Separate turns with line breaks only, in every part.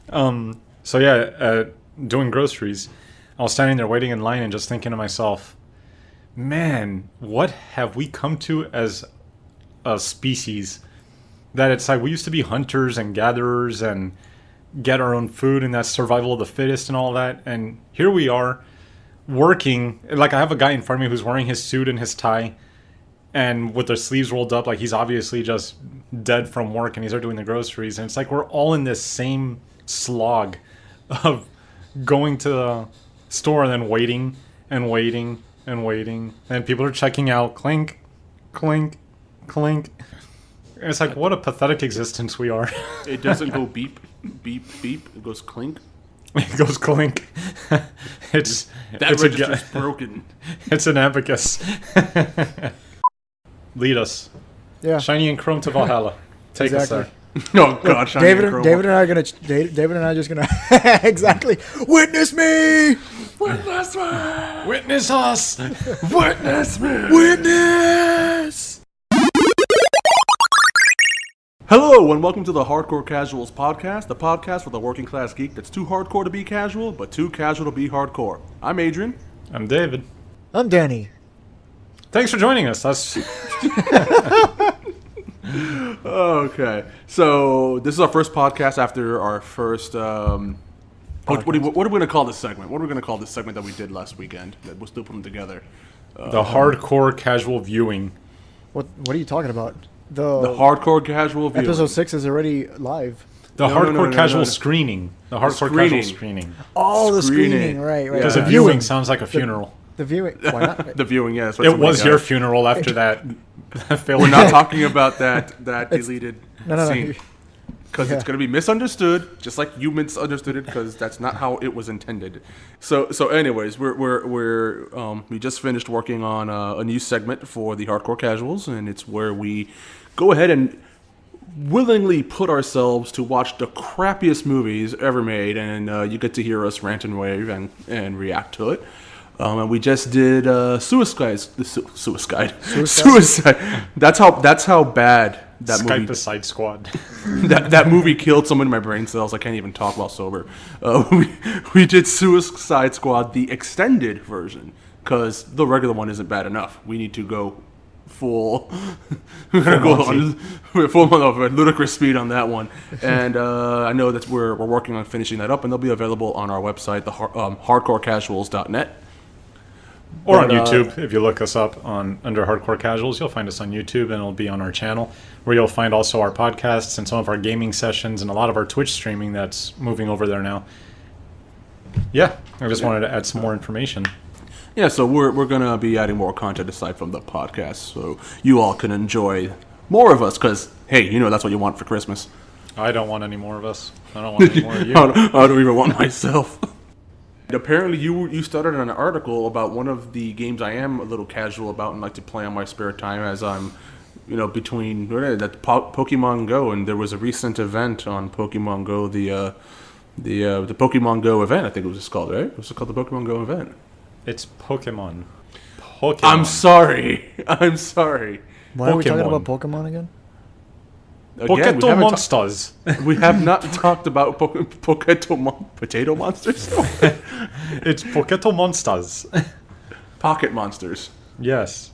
So yeah, doing groceries, I was standing there waiting in line and just thinking to myself, man, what have we come to as a species? That it's like we used to be hunters and gatherers and get our own food, and that's survival of the fittest and all that. And here we are working. Like I have a guy in front of me who's wearing his suit and his tie and with their sleeves rolled up, like he's obviously just dead from work, and he's there doing the groceries. And it's like we're all in this same slog of going to the store and then waiting and waiting and waiting, and people are checking out. Clink, clink, clink. And it's like, what a pathetic existence we are.
It doesn't go beep, beep, beep. It goes clink.
It goes clink. It's
register's broken.
It's an abacus. Lead us.
Yeah.
Shiny and Chrome to Valhalla. Take us there.
Oh God, Shiny
David,
and Chrome.
David and I are gonna. David and I are just gonna exactly witness me.
Witness me.
Witness us.
Witness me.
Witness.
Hello and welcome to the Hardcore Casuals podcast, the podcast for the working class geek that's too hardcore to be casual, but too casual to be hardcore. I'm Adrian.
I'm David.
I'm Danny.
Thanks for joining us. That's
Okay, so this is our first podcast after our first. What are we going to call this segment? What are we going to call this segment that we did last weekend? That we're still putting together.
the hardcore casual viewing.
What are you talking about?
The hardcore casual viewing.
Episode 6 is already live.
The
No,
hardcore
no, no,
casual
no.
screening. The hardcore
Screening.
casual screening.
Oh, the
Screening.
screening, right.
Because
Yeah.
the viewing sounds like a funeral.
The viewing. Why not?
The viewing, yeah. That's what
It
somebody
was
got.
your funeral after that failed.
We're not talking about that deleted
No.
scene. Because it's going to be misunderstood, just like you misunderstood it, because that's not how it was intended. So anyways, we just finished working on a new segment for the Hardcore Casuals, and it's where we go ahead and willingly put ourselves to watch the crappiest movies ever made, and you get to hear us rant and rave and react to it. And we just did Suicide. That's how bad that
Skype
movie.
the Side Squad.
That movie killed someone in my brain cells. I can't even talk while sober. We did Suicide Squad, the extended version, because the regular one isn't bad enough. We need to go full. We're gonna go on full of ludicrous speed on that one. And I know that we're working on finishing that up, and they'll be available on our website, the hardcorecasuals.net.
Or on
But,
YouTube. If you look us up under Hardcore Casuals, you'll find us on YouTube, and it'll be on our channel, where you'll find also our podcasts and some of our gaming sessions and a lot of our Twitch streaming that's moving over there now. Yeah, I just wanted to add some more information.
Yeah, so we're gonna be adding more content aside from the podcast, so you all can enjoy more of us. Because hey, that's what you want for Christmas.
I don't want any more of us. I don't want any more of you.
I don't even want myself. Apparently, you started an article about one of the games I am a little casual about and like to play on my spare time as I'm, between that Pokemon Go, and there was a recent event on Pokemon Go, the Pokemon Go event, I think it was just called, right? It was called the Pokemon Go event.
It's Pokemon.
I'm sorry.
Why are we talking
Pokemon.
about Pokemon again?
Again,
Poketo Monsters.
we have not talked about potato monsters.
It's Poketo Monsters.
Pocket monsters.
Yes.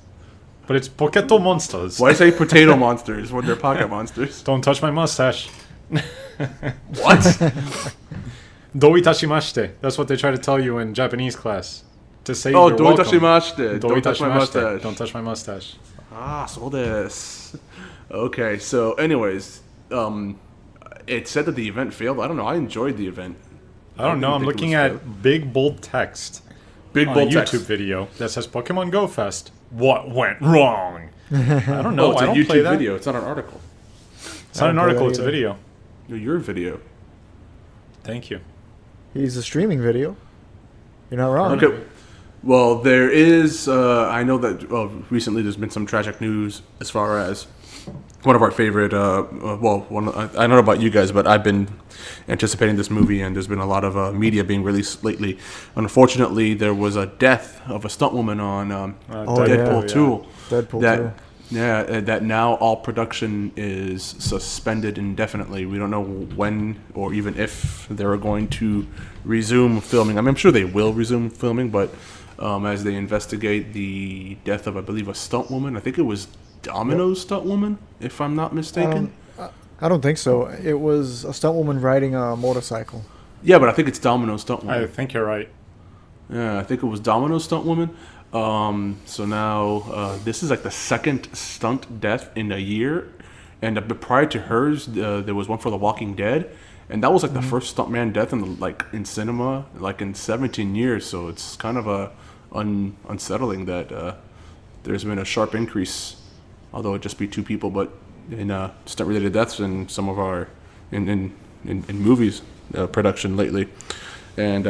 But it's Poketo Monsters.
Why say potato monsters when they're pocket monsters?
Don't touch my mustache.
What?
Do itashimashite. That's what they try to tell you in Japanese class. To say
Oh,
you're
do
welcome.
itashimashite.
Do
Don't touch my
itashimashite.
mustache.
Don't touch my mustache.
So this. Okay, so anyways, it said that the event failed. I don't know. I enjoyed the event.
I don't know. I'm
think it
looking
was
at
failed.
big bold text
Big
on
bold
a
text.
YouTube video that says Pokemon Go Fest. What went wrong? I don't know.
Oh, it's
I
a
don't
YouTube
play that.
video. It's not an article.
It's not an
I don't play
article.
that
It's a
either.
video.
No, your video.
Thank you.
He's a streaming video. You're not wrong.
Okay. Well, there is. I know that recently there's been some tragic news as far as one of our favorite. I don't know about you guys, but I've been anticipating this movie, and there's been a lot of media being released lately. Unfortunately, there was a death of a stunt woman on
Oh,
Deadpool
yeah.
2.
Deadpool
that
2.
Yeah, that now all production is suspended indefinitely. We don't know when or even if they're going to resume filming. I mean, I'm sure they will resume filming, but as they investigate the death of, I believe, a stunt woman. I think it was Domino's stunt woman, if I'm not mistaken.
I don't think so. It was a stunt woman riding a motorcycle.
Yeah, but I think it's Domino's stunt woman.
I think you're right.
Yeah, I think it was Domino's stunt woman. So now this is like the second stunt death in a year, and prior to hers, there was one for The Walking Dead, and that was like the first stuntman death in cinema like in 17 years. So it's kind of unsettling that there's been a sharp increase, although it just be 2 people, but in stunt related deaths in some of our in movies production lately. And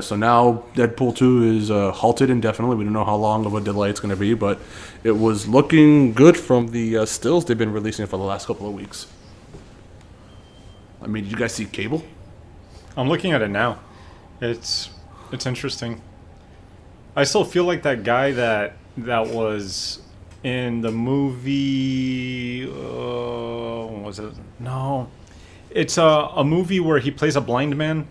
so now Deadpool 2 is halted indefinitely. We don't know how long of a delay it's going to be, but it was looking good from the stills they've been releasing for the last couple of weeks. I mean, did you guys see Cable?
I'm looking at it now. It's interesting. I still feel like that guy that was in the movie. What was it? No, it's a movie where he plays a blind man,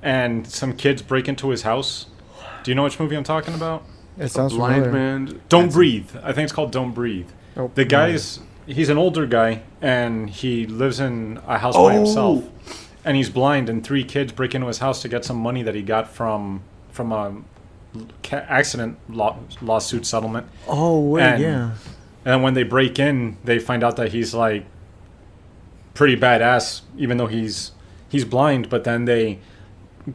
and some kids break into his house. Do you know which movie I'm talking about?
It sounds
Blind
familiar.
Man.
Don't Breathe. I think it's called Don't Breathe.
Oh,
The
no.
guy's he's an older guy, and he lives in a house by himself, and he's blind. And 3 kids break into his house to get some money that he got from a accident lawsuit settlement.
Oh, wait,
And-
yeah.
And when they break in, they find out that he's like pretty badass, even though he's blind. But then they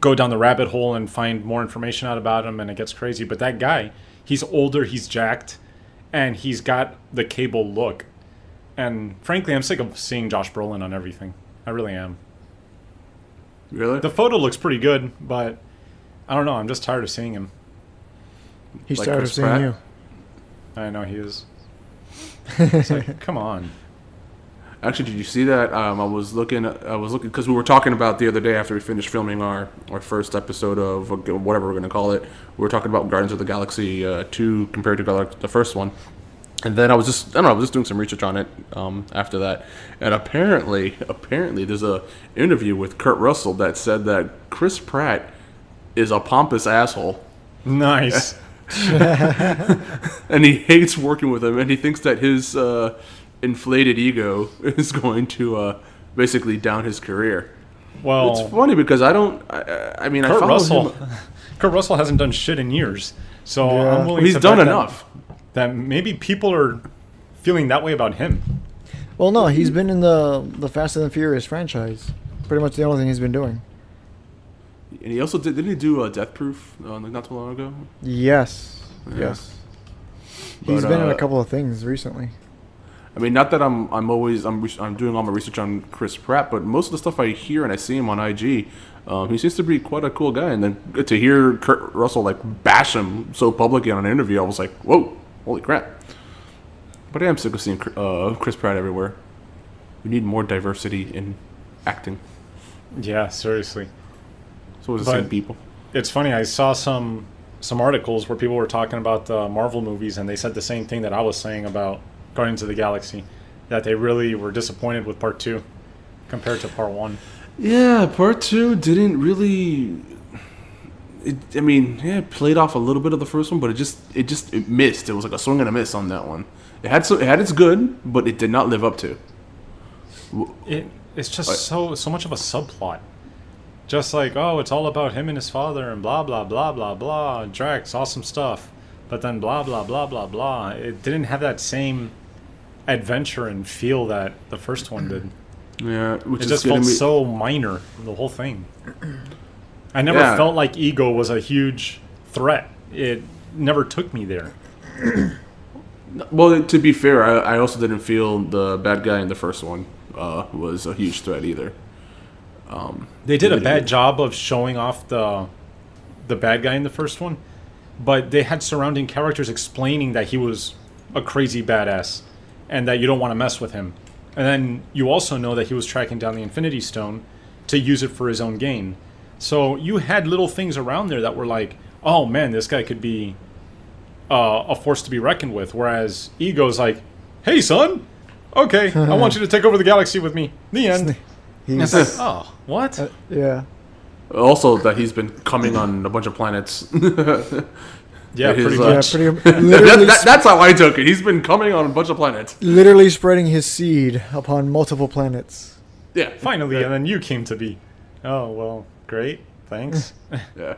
go down the rabbit hole and find more information out about him, and it gets crazy. But that guy, he's older, he's jacked, and he's got the Cable look. And frankly, I'm sick of seeing Josh Brolin on everything. I really am.
Really?
The photo looks pretty good, but I don't know. I'm just tired of seeing him.
He's
Like
tired of
Chris
seeing
Pratt?
you.
I know he is. It's like, come on.
Actually, did you see that? I was looking because we were talking about the other day after we finished filming our first episode of whatever we're going to call it. We were talking about Guardians of the Galaxy 2 compared to the first one. And then I was just doing some research on it after that. And apparently there's a interview with Kurt Russell that said that Chris Pratt is a pompous asshole.
Nice.
And he hates working with him, and he thinks that his inflated ego is going to basically down his career.
Well,
It's funny because I mean, I
Kurt
follow
Russell.
him.
Kurt Russell hasn't done shit in years, so
Yeah.
I'm willing
He's
to
done
bet
enough.
that maybe people are feeling that way about him.
Well, no, he's been in the Fast and the Furious franchise. Pretty much the only thing he's been doing.
And he also didn't he do Death Proof like not too long ago?
Yes.
Yeah.
Yes. He's
But,
been in a couple of things recently.
I mean, not that I'm doing all my research on Chris Pratt, but most of the stuff I hear and I see him on IG, he seems to be quite a cool guy. And then to hear Kurt Russell like bash him so publicly on an interview, I was like, whoa, holy crap! But I am sick of seeing Chris Pratt everywhere. We need more diversity in acting.
Yeah, seriously.
So it's the
But-
same people.
It's funny. I saw some articles where people were talking about the Marvel movies, and they said the same thing that I was saying about Guardians of the Galaxy, that they really were disappointed with Part 2 compared to Part 1.
Yeah, part 2 didn't really. It played off a little bit of the first one, but it missed. It was like a swing and a miss on that one. It had its good, but it did not live up to.
It's just so much of a subplot. Just like, oh, it's all about him and his father and blah, blah, blah, blah, blah. Drax, awesome stuff. But then blah, blah, blah, blah, blah. It didn't have that same adventure and feel that the first one did.
Yeah, which
It
is
just
getting
felt
me.
so minor, the whole thing. I never
Yeah.
felt like Ego was a huge threat. It never took me there.
Well, to be fair, I also didn't feel the bad guy in the first one was a huge threat either.
They did a
Really
bad
good.
job of showing off the bad guy in the first one, but they had surrounding characters explaining that he was a crazy badass and that you don't want to mess with him. And then you also know that he was tracking down the Infinity Stone to use it for his own gain. So you had little things around there that were like, oh man, this guy could be a force to be reckoned with. Whereas Ego's like, "Hey, son. Okay, I want you to take over the galaxy with me." The end.
He's,
It's like, oh, what?
yeah.
Also, that he's been coming on a bunch of planets.
Yeah,
his,
pretty
Yeah,
much.
literally,
That's how I took it. He's been coming on a bunch of planets.
literally spreading his seed upon multiple planets.
Yeah,
Finally, and then you came to be. Oh well, great. Thanks.
yeah.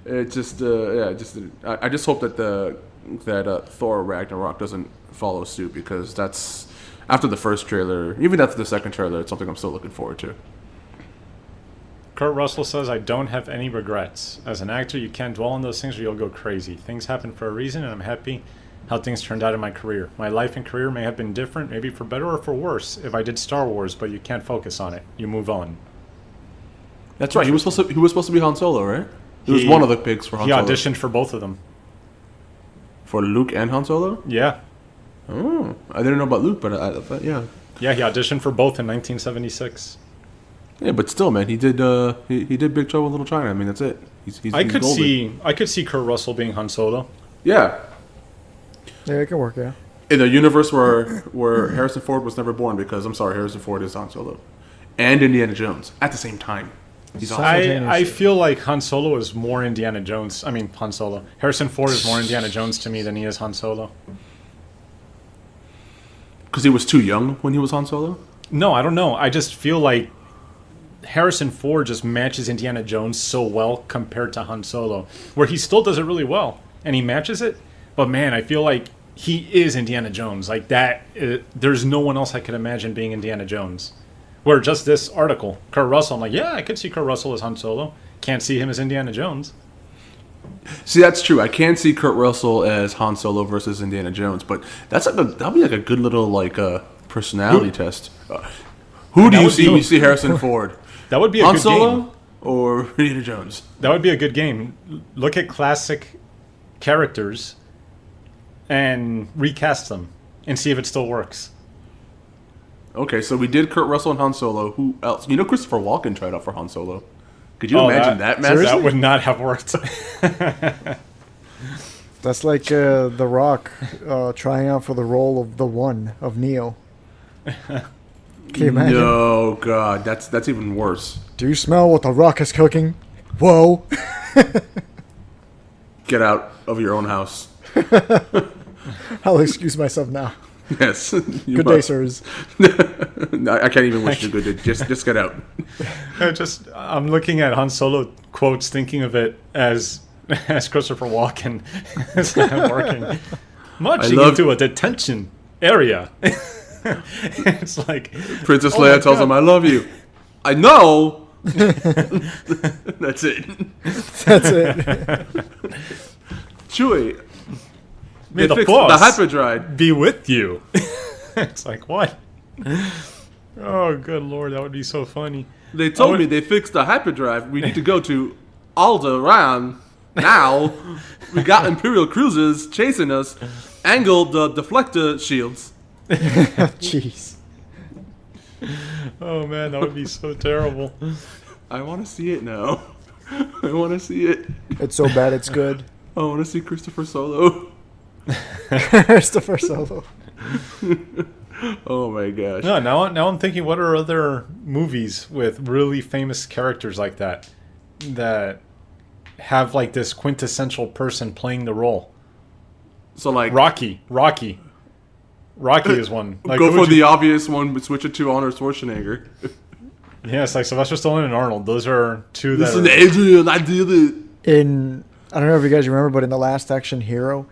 It just, yeah, just. I just hope that Thor Ragnarok doesn't follow suit, because that's after the first trailer, even after the second trailer, it's something I'm still looking forward to.
Kurt Russell says, "I don't have any regrets. As an actor, you can't dwell on those things or you'll go crazy. Things happen for a reason, and I'm happy how things turned out in my career. My life and career may have been different, maybe for better or for worse, if I did Star Wars, but you can't focus on it. You move on."
That's right. He was supposed to be Han Solo, right? He was
He-
one of the picks for Han
He
Solo.
auditioned for both of them.
For Luke and Han Solo.
Yeah.
Oh, I didn't know about Luke, but I thought, yeah.
Yeah, he auditioned for both in 1976.
Yeah, but still, man, he did he did Big Trouble in Little China. I mean, that's it. He's
I
he's
could
golden.
see Kurt Russell being Han Solo.
Yeah,
Yeah, it can work. Yeah.
in a universe where Harrison Ford was never born, because I'm sorry, Harrison Ford is Han Solo, and Indiana Jones at the same time. He's awesome.
I feel like Han Solo is more Indiana Jones. I mean, Han Solo. Harrison Ford is more Indiana Jones to me than he is Han Solo.
Because he was too young when he was Han Solo.
No, I don't know. I just feel like Harrison Ford just matches Indiana Jones so well compared to Han Solo, where he still does it really well and he matches it. But man, I feel like he is Indiana Jones. Like that, there's no one else I could imagine being Indiana Jones. Where just this article, Kurt Russell, I'm like, yeah, I could see Kurt Russell as Han Solo. Can't see him as Indiana Jones.
See, that's true. I can't see Kurt Russell as Han Solo versus Indiana Jones, but that'd be like a good little personality test. Who do
that
you
would
see?
be-
You see Harrison Ford,
That would be a
Han
good
Solo,
game.
or Indiana Jones?
That would be a good game. Look at classic characters and recast them and see if it still works.
Okay, so we did Kurt Russell and Han Solo. Who else? You know, Christopher Walken tried out for Han Solo. Could you imagine that, man?
That would not have worked.
That's like The Rock trying out for the role of the One of Neo. Can you imagine?
No, God, that's even worse.
Do you smell what The Rock is cooking? Whoa!
Get out of your own house.
I'll excuse myself now.
Yes. You
Good day,
must.
sirs.
I can't even wish you good day. Just get out.
I'm looking at Han Solo quotes, thinking of it as Christopher Walken is not working. Marching
love-
into a detention area. It's like
Princess
Oh my
Leia tells
God.
him, "I love you." I know. That's it.
That's it.
Chewie.
May
They
the
fixed
Force
the hyperdrive.
be with you. It's like what? Oh, good lord, that would be so funny.
They told
would-
me they fixed the hyperdrive. We need to go to Alderaan now. We got Imperial cruisers chasing us. Angled the deflector shields.
Jeez.
Oh man, that would be so terrible.
I want to see it now. I want to see it.
It's so bad it's good.
I want to see Christopher Solo.
Christopher Solo.
Oh my gosh.
No, now I'm thinking, what are other movies with really famous characters like that have like this quintessential person playing the role?
So like,
Rocky is one. Like,
go
who
for
would
the
you-
obvious one, but switch it to Arnold Schwarzenegger.
yes, like Sylvester Stallone and Arnold. Those are two that
Listen,
are,
Adrian, I did it.
In I don't know if you guys remember, but in the Last Action Hero,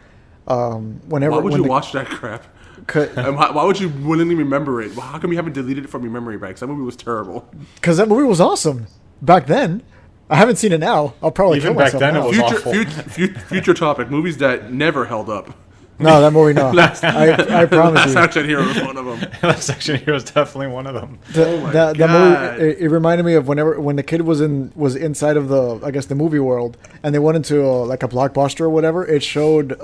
whenever
Why would
when
you
the,
watch that crap?
Because
Why would you willingly remember it? How come you haven't deleted it from your memory banks? That movie was terrible.
that movie was awesome back then. I haven't seen it now. I'll probably
Even
kill
back
myself
then it
now.
was
Future,
awful.
future topic: movies that never held up.
No, that movie no. I promise
Last
you.
Action Hero was one of them.
Last Action Hero is definitely one of them.
That
God.
movie it reminded me of when the kid was inside of the movie world, and they went into like a blockbuster or whatever. It showed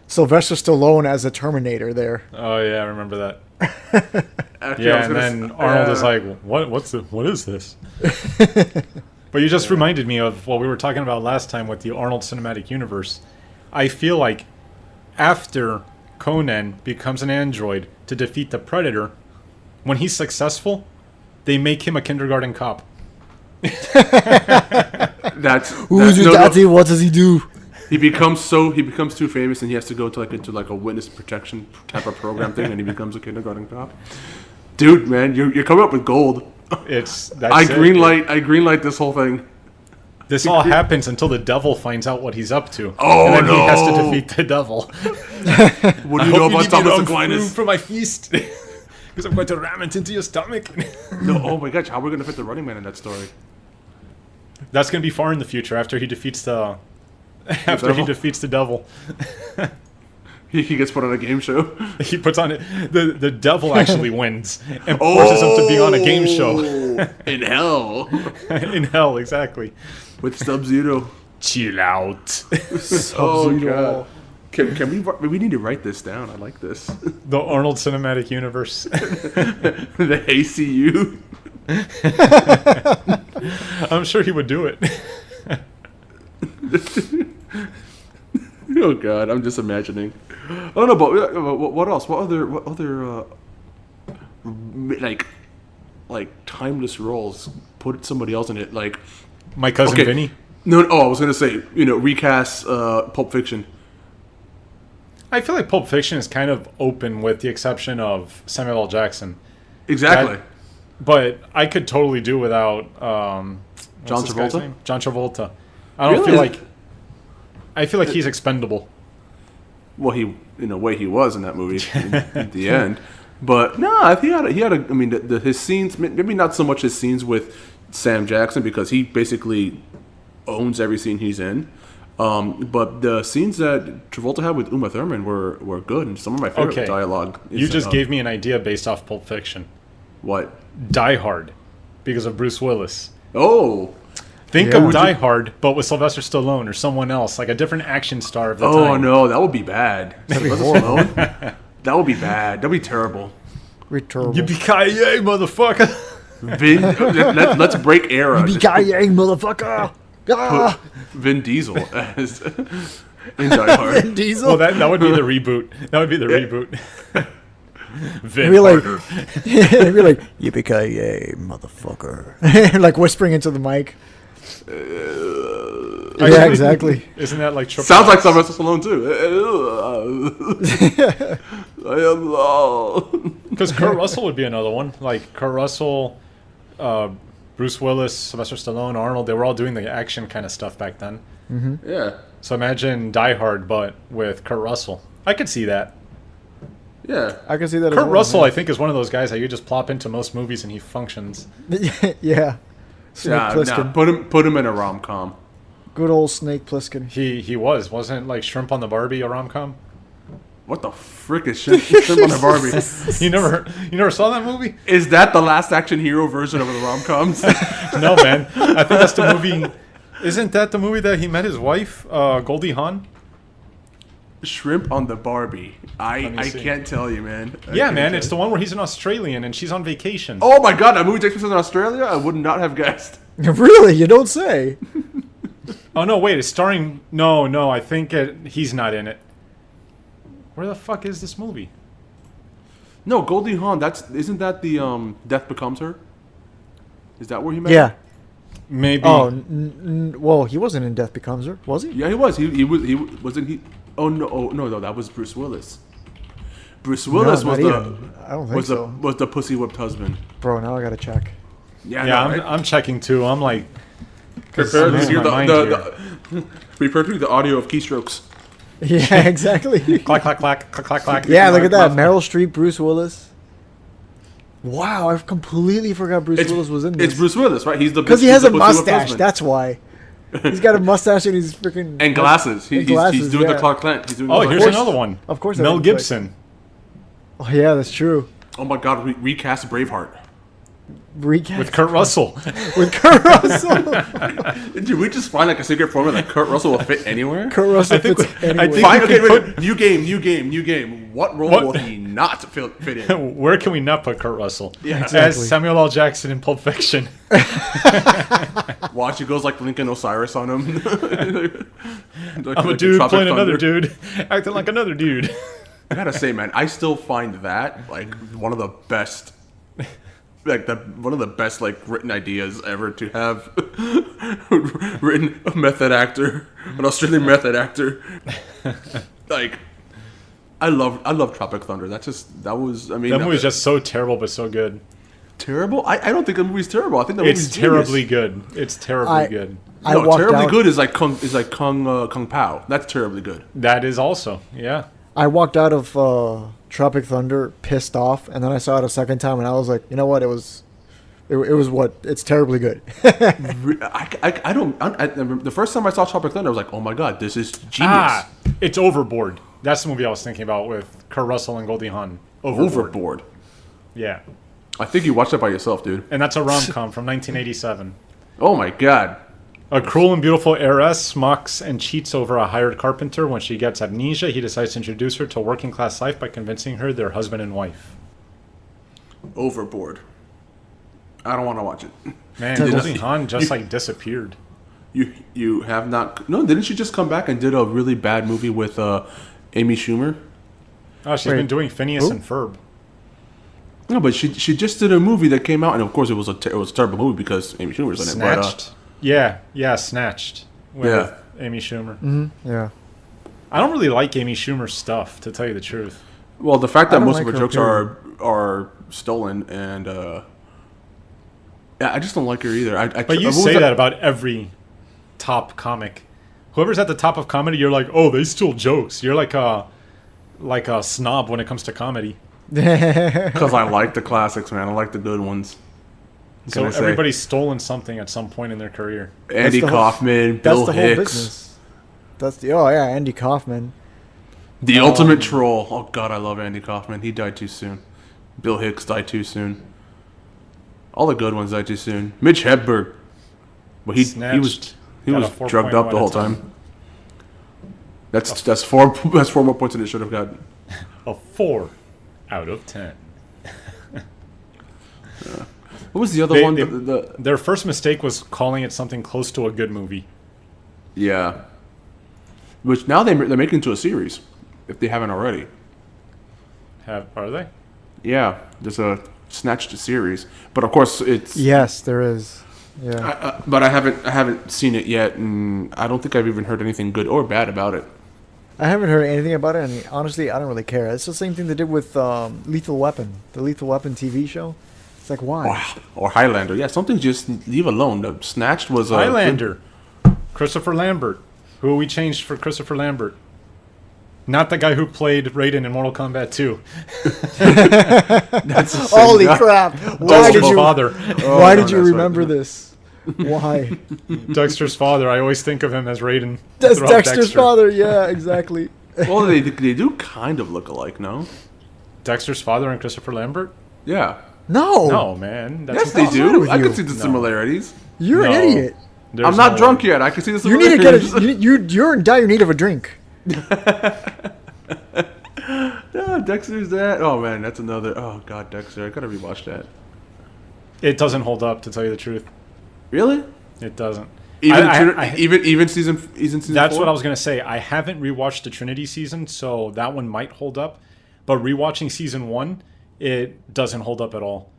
Sylvester Stallone as a Terminator there.
Oh yeah, I remember that.
Actually, I
Yeah,
was
and
gonna
then
s-
Arnold is like, what is this? But you just reminded me of what we were talking about last time with the Arnold Cinematic Universe. I feel like after Conan becomes an android to defeat the Predator. When he's successful, they make him a kindergarten cop.
Who's your daddy? What does he do?
He becomes too famous, and he has to go to into a witness protection type of program thing, and he becomes a kindergarten cop. Dude, man, you're coming up with gold. I greenlight this whole thing.
This all happens until the devil finds out what he's up to.
Oh,
and then
no.
he has to defeat the devil.
What do you know about Thomas
room
Aquinas?
for my feast? Because I'm going to ram it into your stomach.
No, oh my gosh, how are we going to fit the Running Man in that story?
That's going to be far in the future after he defeats the devil.
He gets put on a game show.
He puts on it. The devil actually wins and forces him to be on a game show.
In hell.
In hell, exactly.
With Sub-Zero.
Chill out.
Oh, God. Can we need to write this down. I like this.
The Arnold Cinematic Universe.
The ACU.
I'm sure he would do it.
Oh, God. I'm just imagining. I don't know, but what else? What other timeless roles? Put somebody else in it, like
My cousin Vinny.
No, I was gonna say, recast Pulp Fiction.
I feel like Pulp Fiction is kind of open with the exception of Samuel L. Jackson.
Exactly.
But I could totally do without
John Travolta.
John Travolta. I don't feel like. I feel like he's expendable.
Well, in a way he was in that movie at the end. But no, he had a. I mean, his scenes, maybe not so much his scenes with Sam Jackson, because he basically owns every scene he's in. But the scenes that Travolta had with Uma Thurman were good, and some of my favorite dialogue.
You just gave me an idea based off Pulp Fiction.
What?
Die Hard, because of Bruce Willis.
Oh.
Think of Die Hard, but with Sylvester Stallone or someone else, like a different action star of the time.
Oh no, that would be bad. Sylvester Stallone? That would be bad. That'd be terrible.
Yippee-ki-yay, motherfucker!
Let's break era.
Yippee-ki-yay, motherfucker!
Put Vin Diesel as in Die Hard.
Vin Diesel?
Well, that would be the reboot. That would be the reboot. Vin
Be
Harder.
be like, yippee-ki-yay, motherfucker. Like whispering into the mic. Yeah, exactly.
Isn't that like Triple
Sounds like
X?
Sylvester Stallone too. I am law.
Because Kurt Russell would be another one. Like Kurt Russell, Bruce Willis, Sylvester Stallone, Arnold, they were all doing the action kind of stuff back then.
Mm-hmm.
Yeah.
So imagine Die Hard, but with Kurt Russell. I could see that.
Yeah.
I can see that.
Kurt Russell, I think, is one of those guys that you just plop into most movies and he functions.
Yeah. Snake Plissken.
Put him in a rom-com.
Good old Snake Plissken.
He wasn't like Shrimp on the Barbie a rom-com?
What the frick is Shrimp on the Barbie?
You never saw that movie?
Is that the Last Action Hero version of the rom-coms?
No, man. I think that's the movie. Isn't that the movie that he met his wife, Goldie Hawn?
Shrimp on the Barbie. I
see.
can't tell you, man.
Yeah, man. It's the one where he's an Australian and she's on vacation.
Oh my god, that movie takes place in Australia? I would not have guessed.
Really? You don't say.
Oh, no, wait. It's starring... No. I think he's not in it. Where the fuck is this movie?
No, Goldie Hawn, isn't that the Death Becomes Her? Is that where he met
Yeah.
her?
Maybe.
Oh, well, he wasn't in Death Becomes Her, was he?
Yeah, he was. He wasn't he. Oh no, that was Bruce Willis. Bruce Willis
No,
was
not
the
even. I don't think so.
was the pussy whipped husband.
Bro, now I gotta check.
Yeah,
Yeah,
right?
I'm checking too. I'm like...
Prepare to
I'm
hear
losing my mind
prepare to hear the audio of keystrokes.
Yeah, exactly.
Clack, clack, clack, clack, clack, clack.
Yeah, look at that. Meryl Streep, Bruce Willis. Wow, I've completely forgot Bruce Willis was in this.
It's Bruce Willis, right? He's the
Because he has
he's
a
the pussy whipped
mustache.
husband.
That's why. He's got a mustache and he's freaking
And glasses.
And glasses,
He's doing the
yeah.
Clark Kent. He's doing
Oh,
the
here's
Clark
another one.
Of course I
Mel
didn't play.
Gibson.
Oh yeah, that's true.
Oh my god, recast Braveheart.
Recast
With Kurt Russell.
with Kurt Russell.
Did we just find like a secret formula that Kurt Russell will fit anywhere?
Kurt Russell
I think
fits
we- I
anywhere.
think-
Fine,
we
okay,
could
wait. New game. What role
What?
will he not fit in?
Where can we not put Kurt Russell?
Yeah.
Exactly.
As Samuel L. Jackson in Pulp Fiction.
Watch, it goes like Lincoln Osiris on him.
I'm a dude playing another dude, acting like another dude.
I gotta say, man, I still find that like one of the best, one of the best like written ideas ever to have written a method actor, an Australian method actor. Like, I love Tropic Thunder. That was. I mean,
That movie's just so terrible, but so good.
terrible. I don't think the movie's terrible. I think the movie's
It's terribly
genius.
good. It's terribly good.
I
No,
walked
terribly
out.
good is like Kung Pao. That's terribly good.
That is also, yeah.
I walked out of Tropic Thunder pissed off, and then I saw it a second time, and I was like, you know what? It's terribly good.
The first time I saw Tropic Thunder, I was like, oh my god, this is genius.
It's Overboard. That's the movie I was thinking about with Kurt Russell and Goldie Hawn.
Overboard.
Yeah.
I think you watched that by yourself, dude.
And that's a rom-com from 1987.
Oh my god.
A cruel and beautiful heiress mocks and cheats over a hired carpenter. When she gets amnesia, he decides to introduce her to working class life by convincing her they're husband and wife.
Overboard. I don't want to watch it.
Man,
Did
Goldie
you-
Hawn just like disappeared.
You have not. No, didn't she just come back and did a really bad movie with Amy Schumer?
Oh, she's
Wait,
been doing Phineas
who?
and Ferb.
No, but she just did a movie that came out, and of course it was a terrible movie because Amy Schumer's in it.
Snatched. Yeah, Snatched. With
Yeah.
Amy Schumer.
Yeah.
I don't really like Amy Schumer's stuff, to tell you the truth.
Well, the fact
I
that
don't
most
like
of her
her
jokes are stolen, and yeah, I just don't like her either.
But you say that about every top comic. Whoever's at the top of comedy, you're like, oh, they stole jokes. You're like a snob when it comes to comedy.
because I like the classics, man. I like the good ones. What
So
can I say?
everybody's stolen something at some point in their career.
Andy
the whole-
Kaufman,
That's
Bill
the whole
Hicks,
business. That's the Andy Kaufman.
the ultimate troll. Oh god, I love Andy Kaufman. He died too soon. Bill Hicks died too soon. All the good ones died too soon. Mitch Hedberg, but he was
Snatched.
he
Got
was
a 4.0
drugged up the
out
whole
of 10.
time. That's four more points than it should have gotten.
A 4 out of 10.
What was the other
They-
one?
they-
The
Their first mistake was calling it something close to a good movie.
yeah, which now they're making into a series, if they haven't already.
Are they?
Yeah, there's a Snatched series, but of course it's.
Yes, there is. Yeah.
But I haven't seen it yet, and I don't think I've even heard anything good or bad about it.
I haven't heard anything about it, and honestly, I don't really care. It's the same thing they did with Lethal Weapon, the Lethal Weapon TV show. It's like, why?
Wow. Or Highlander, yeah, something just leave alone. The Snatched was a
Highlander. Christopher Lambert. Who we changed for Christopher Lambert? Not the guy who played Raiden in Mortal Kombat 2.
That's the same
Holy
guy.
crap! Why did
Dexter's
you?
father.
Why
no,
did you
that's right.
remember this? Why?
Dexter's father. I always think of him as Raiden.
That's
throughout
Dexter's
Dexter.
father. Yeah, exactly.
Well, they do kind of look alike, no?
Dexter's father and Christopher Lambert?
Yeah.
No,
No, man. That's
Yes, they
what's the matter
do.
with
I
you?
can see the
No.
similarities.
you're
No.
an idiot.
There's
I'm not
no
drunk
way.
yet. I can see the
You
similarities.
need to get a. You're in dire need of a drink.
Yeah, Dexter's that. Oh man, that's another. Oh god, Dexter. I gotta rewatch that.
It doesn't hold up, to tell you the truth.
Really?
It doesn't.
Even even season
That's
4?
what I was going to say. I haven't rewatched the Trinity season, so that one might hold up. But rewatching season 1, it doesn't hold up at all.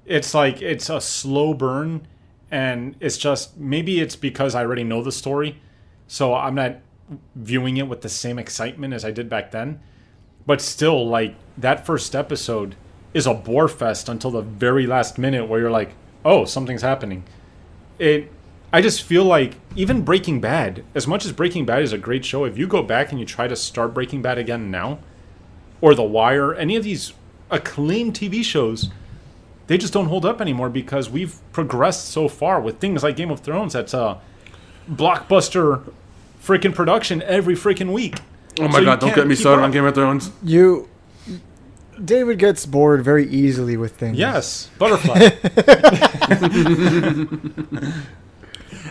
It's like it's a slow burn, and it's just maybe it's because I already know the story, so I'm not viewing it with the same excitement as I did back then. But still, like that first episode is a bore fest until the very last minute where you're like, oh, something's happening. I just feel like even Breaking Bad, as much as Breaking Bad is a great show, if you go back and you try to start Breaking Bad again now, or The Wire, any of these acclaimed TV shows, they just don't hold up anymore because we've progressed so far with things like Game of Thrones. That's a blockbuster freaking production every freaking week.
Oh my
So you
god, don't
can't
get me
keep
started
up.
on Game of Thrones.
David gets bored very easily with things.
Yes, Butterfly.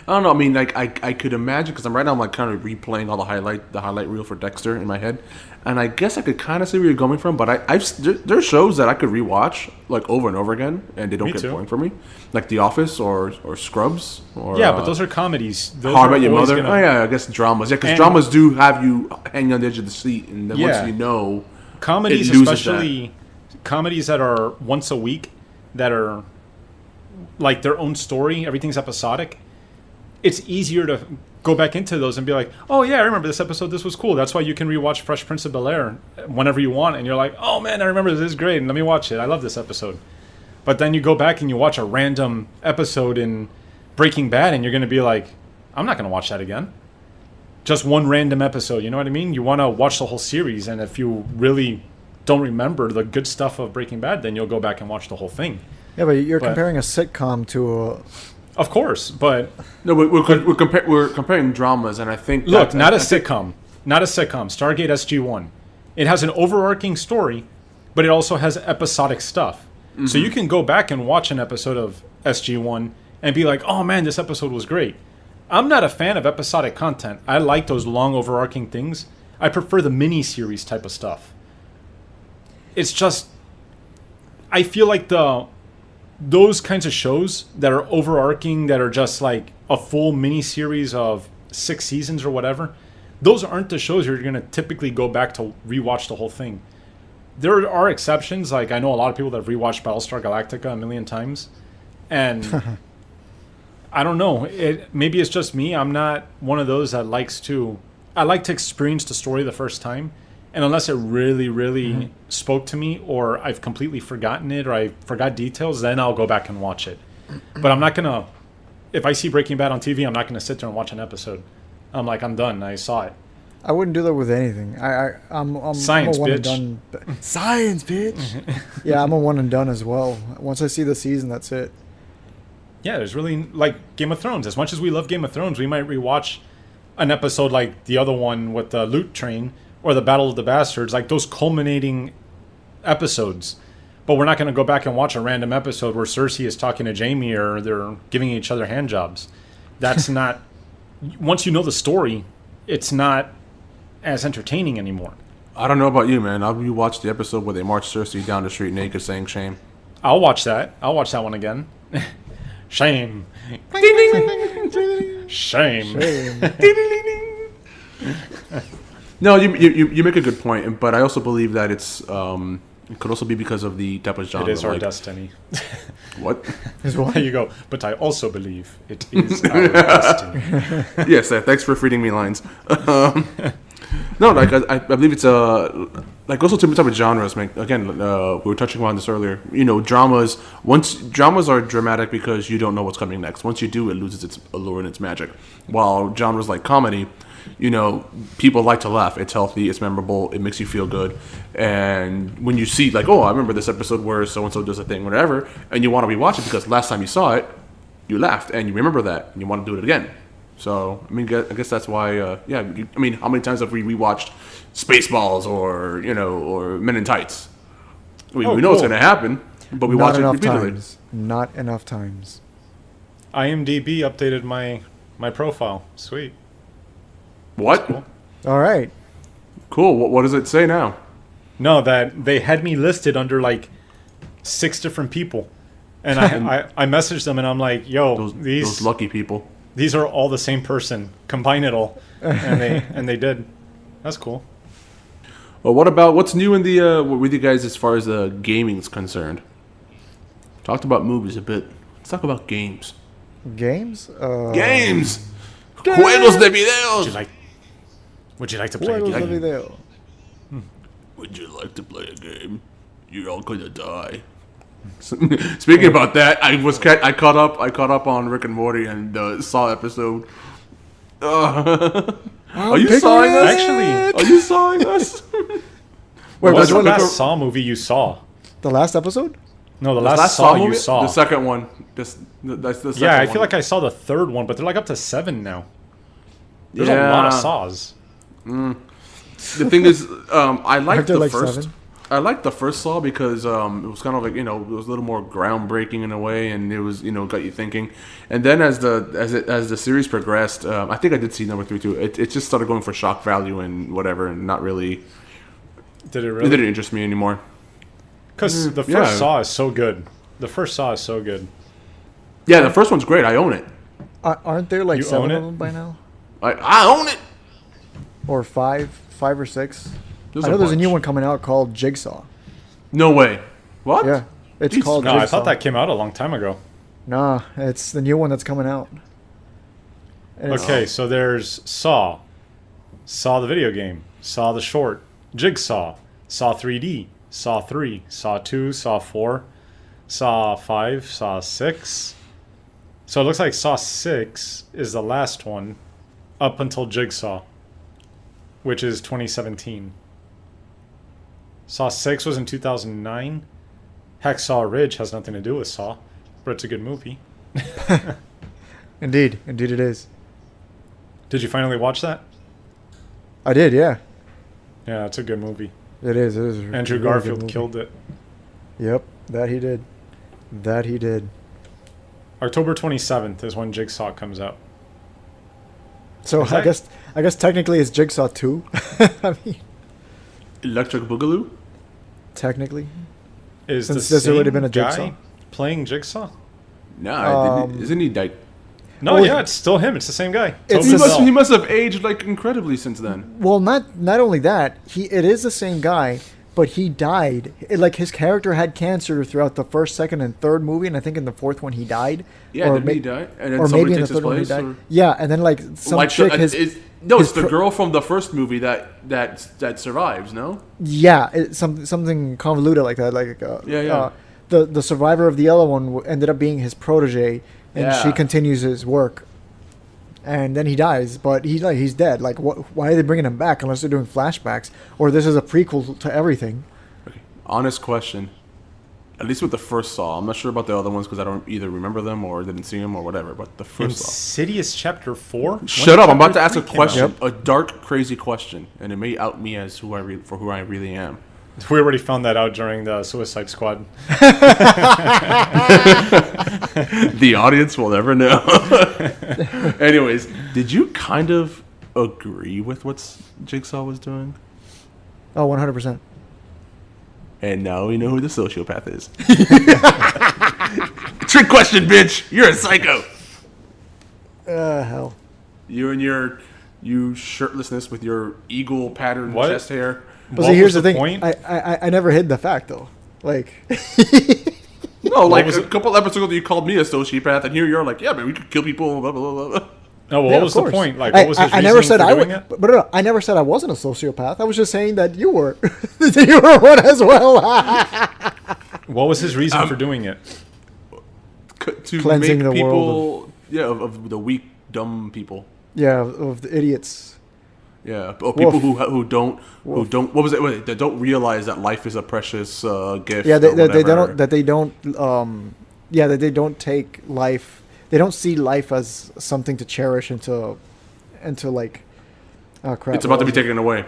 I don't know. I mean, like I could imagine because right now I'm like kind of replaying all the highlight reel for Dexter in my head, and I guess I could kind of see where you're coming from. But there's shows that I could rewatch like over and over again, and they don't
Me
get
too.
boring for me, like The Office or Scrubs or
Yeah, but those are comedies. Those
How I
are
Met Your
always
Mother.
gonna-
Oh yeah, I guess dramas. Yeah, because
And-
dramas do have you hanging on the edge of the seat, and then
Yeah.
once you know
comedies,
it loses
especially comedies that are once a week, that are like their own story, everything's episodic. It's easier to go back into those and be like, oh yeah, I remember this episode, this was cool. That's why you can rewatch Fresh Prince of Bel-Air whenever you want, and you're like, oh man, I remember this is great, and let me watch it. I love this episode. But then you go back and you watch a random episode in Breaking Bad, and you're going to be like, I'm not going to watch that again. Just one random episode, you know what I mean? You want to watch the whole series, and if you really don't remember the good stuff of Breaking Bad, then you'll go back and watch the whole thing.
Yeah, but you're comparing a sitcom to a...
Of course, but
No, we're comparing dramas, and I think
look,
that-
not a
I think-
sitcom. Not a sitcom. Stargate SG-1. It has an overarching story, but it also has episodic stuff. So you can go back and watch an episode of SG-1 and be like, oh man, this episode was great. I'm not a fan of episodic content. I like those long overarching things. I prefer the mini-series type of stuff. It's just... I feel like those kinds of shows that are overarching, that are just like a full mini-series of 6 seasons or whatever, those aren't the shows you're going to typically go back to rewatch the whole thing. There are exceptions. Like, I know a lot of people that have rewatched Battlestar Galactica a million times. And I don't know. Maybe it's just me. I'm not one of those that likes to... I like to experience the story the first time. And unless it really, really spoke to me, or I've completely forgotten it, or I forgot details, then I'll go back and watch it. But I'm not going to... If I see Breaking Bad on TV, I'm not going to sit there and watch an episode. I'm like, I'm done. I saw it.
I wouldn't do that with anything. I'm
Science,
a one
bitch.
and done. Science, bitch. Yeah, I'm a one and done as well. Once I see the season, that's it.
Yeah, there's really... Like Game of Thrones. As much as we love Game of Thrones, we might rewatch an episode like the other one with the Loot Train, or the Battle of the Bastards, like those culminating episodes. But we're not going to go back and watch a random episode where Cersei is talking to Jaime, or they're giving each other hand jobs. That's not... Once you know the story, it's not as entertaining anymore.
I don't know about you, man. I'll rewatch the episode where they march Cersei down the street naked, saying shame.
I'll watch that. I'll watch that one again. Shame. Shame.
No, you make a good point, but I also believe that it's it could also be because of the type of genre.
It is our
like-
destiny.
What?
There you go. But I also believe it is our destiny.
Yes, thanks for feeding me lines. No, like I believe it's like also two type of genres. Again, we were touching on this earlier. You know, dramas. Once dramas are dramatic because you don't know what's coming next. Once you do, it loses its allure and its magic. While genres like comedy, you know, people like to laugh. It's healthy. It's memorable. It makes you feel good. And when you see like, oh, I remember this episode where so and so does a thing, whatever, and you want to rewatch it because last time you saw it, you laughed and you remember that and you want to do it again. So, I mean, I guess that's why, I mean, how many times have we rewatched Spaceballs or, you know, or Men in Tights? We know it's
cool.
going to happen, but we
Not
watch it
enough
repeatedly.
times. Not enough times.
IMDb updated my profile. Sweet.
What?
Cool.
All right.
Cool. What does it say now?
No, that they had me listed under like 6 different people. And I messaged them and I'm like, yo,
Those lucky people.
these are all the same person. Combine it all. And they did. That's cool.
Well, what's new in the with you guys as far as the gaming's concerned? Talked about movies a bit. Let's talk about games.
Games?
Games. Juegos de videos.
Would you like to play a
Juegos de
game?
video.
Would you like to play a game? You're all gonna die. Speaking about that, I caught up on Rick and Morty and the Saw episode. Are you sawing us?
Actually,
Are you sawing us?
Wait,
what's
which
the
one?
last Saw movie you saw?
The last episode?
No, the last Saw you
movie?
saw.
The second one. That's the second
Yeah, I
one.
feel like I saw the third one, but they're like up to 7 now. There's a lot of Saws.
The thing is, I like
Aren't there
the
like
first.
7?
I liked the first Saw because it was kind of like, you know, it was a little more groundbreaking in a way, and it was, you know, got you thinking. And then as the series progressed, I think I did see number 3 too. It just started going for shock value and whatever, and not really.
Did it
It
really?
didn't interest me anymore.
Because the first
yeah.
Saw is so good. The first Saw is so good.
Yeah, the first one's great. I own it.
Aren't there like
You
7
own
of
it?
them by now?
I own it.
Or 5 or 6? I know there's a new
bunch.
one coming out called Jigsaw.
No way. What?
Yeah, it's
Jesus
called.
No,
Jigsaw.
I thought that came out a long time ago.
Nah, it's the new one that's coming out. And it's-
Okay, so there's Saw, Saw the video game, Saw the short, Jigsaw, Saw 3D, Saw 3, Saw 2, Saw 4, Saw 5, Saw 6. So it looks like Saw 6 is the last one up until Jigsaw, which is 2017. Saw 6 was in 2009. Hacksaw Ridge has nothing to do with Saw, but it's a good movie.
Indeed it is.
Did you finally watch that?
I did, yeah.
Yeah, it's a good movie.
It is. It is. a
Andrew
really good
Garfield
movie.
killed it.
Yep, that he did. That he did.
October 27th is when Jigsaw comes out.
So
Is
I
that-
guess technically it's Jigsaw 2. I mean,
Electric Boogaloo?
technically.
Is
Since
the
there's
same
already been a
guy
Jigsaw.
playing Jigsaw?
Nah,
Um,
isn't he like?
No,
Well,
yeah, it's still him. It's the same guy.
It's
Toby
the
Bell.
He must have aged like incredibly since then.
Well, not only that, it is the same guy, but he died. Like his character had cancer throughout the first, second, and third movie, and I think in the fourth one he died.
Yeah,
Or
didn't
ma-
he die? And then
Or
somebody
maybe in the
takes his
third one he
place.
died.
Or,
Yeah, and then like some
like,
chick,
it's
his
the
pro-
girl from the first movie that survives. No.
Yeah, something convoluted like that. Like
Yeah.
the survivor of the other one ended up being his protege, and she
Yeah.
continues his work. And then he dies, but he's dead. Like, why are they bringing him back unless they're doing flashbacks, or this is a prequel to everything?
Honest question. At least with the first Saw, I'm not sure about the other ones because I don't either remember them or didn't see them or whatever. But the first Saw.
Insidious Chapter 4?
Shut up! I'm about to ask a
Chapter 3 came out?
question, a dark, crazy question, and it may out me as who I really am.
We already found that out during the Suicide Squad.
The audience will never know. Anyways, did you kind of agree with what Jigsaw was doing?
Oh, 100%.
And now we know who the sociopath is. Trick question, bitch! You're a psycho.
Hell.
You and your shirtlessness with your eagle pattern
What?
chest hair.
But
What
see, here's
was
the
the
thing.
point?
I never hid the fact though. Like,
No, like
was
a
it?
couple episodes ago, you called me a sociopath, and here you're like, yeah, man, we could kill people. Blah blah blah. blah.
No, well,
yeah,
what
of
was the
course.
point? Like, what was his
I
reasoning
never said
for
I
doing
would,
it?
but no, I never said I wasn't a sociopath. I was just saying that you were. That you were one as well.
What was his reason for doing it?
To
Cleansing
make
the
people,
world
of the weak, dumb people.
Yeah, of the idiots.
Yeah, or people
Woof.
who don't what was it? Wait, they don't realize that life is a precious gift.
Yeah,
or
they
whatever.
don't that they don't take life. They don't see life as something to cherish and to like. Oh crap!
It's about to be
what was it?
taken away.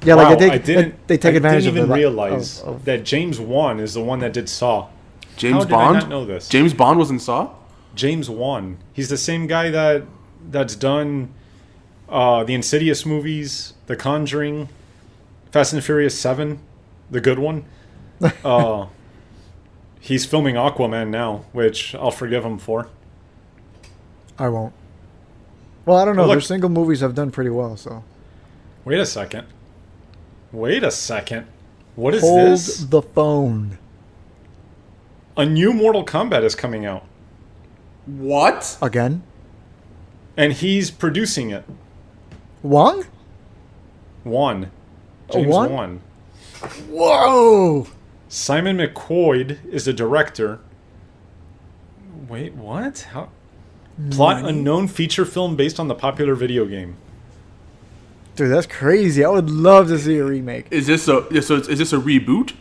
Yeah,
Wow,
like
I didn't,
they take advantage
I didn't
of
even
the
realize
of-
that James Wan is the one that did Saw.
James
How did
Bond.
I not know this?
James Bond was in Saw.
James Wan. He's the same guy that's done the Insidious movies, The Conjuring, Fast and Furious 7, the good one. He's filming Aquaman now, which I'll forgive him for.
I won't. Well, I don't know.
Well, look-
Their single movies have done pretty well. So
Wait a second. What is
hold
this?
the phone.
A new Mortal Kombat is coming out,
What?
Again,
and he's producing it.
Wong?
Wan. James
Wan?
Wan.
Whoa!
Simon McQuoid is the director. Wait, what? How? Plot unknown feature film based on the popular video game.
Dude, that's crazy. I would love to see a remake.
Is this a is this a reboot?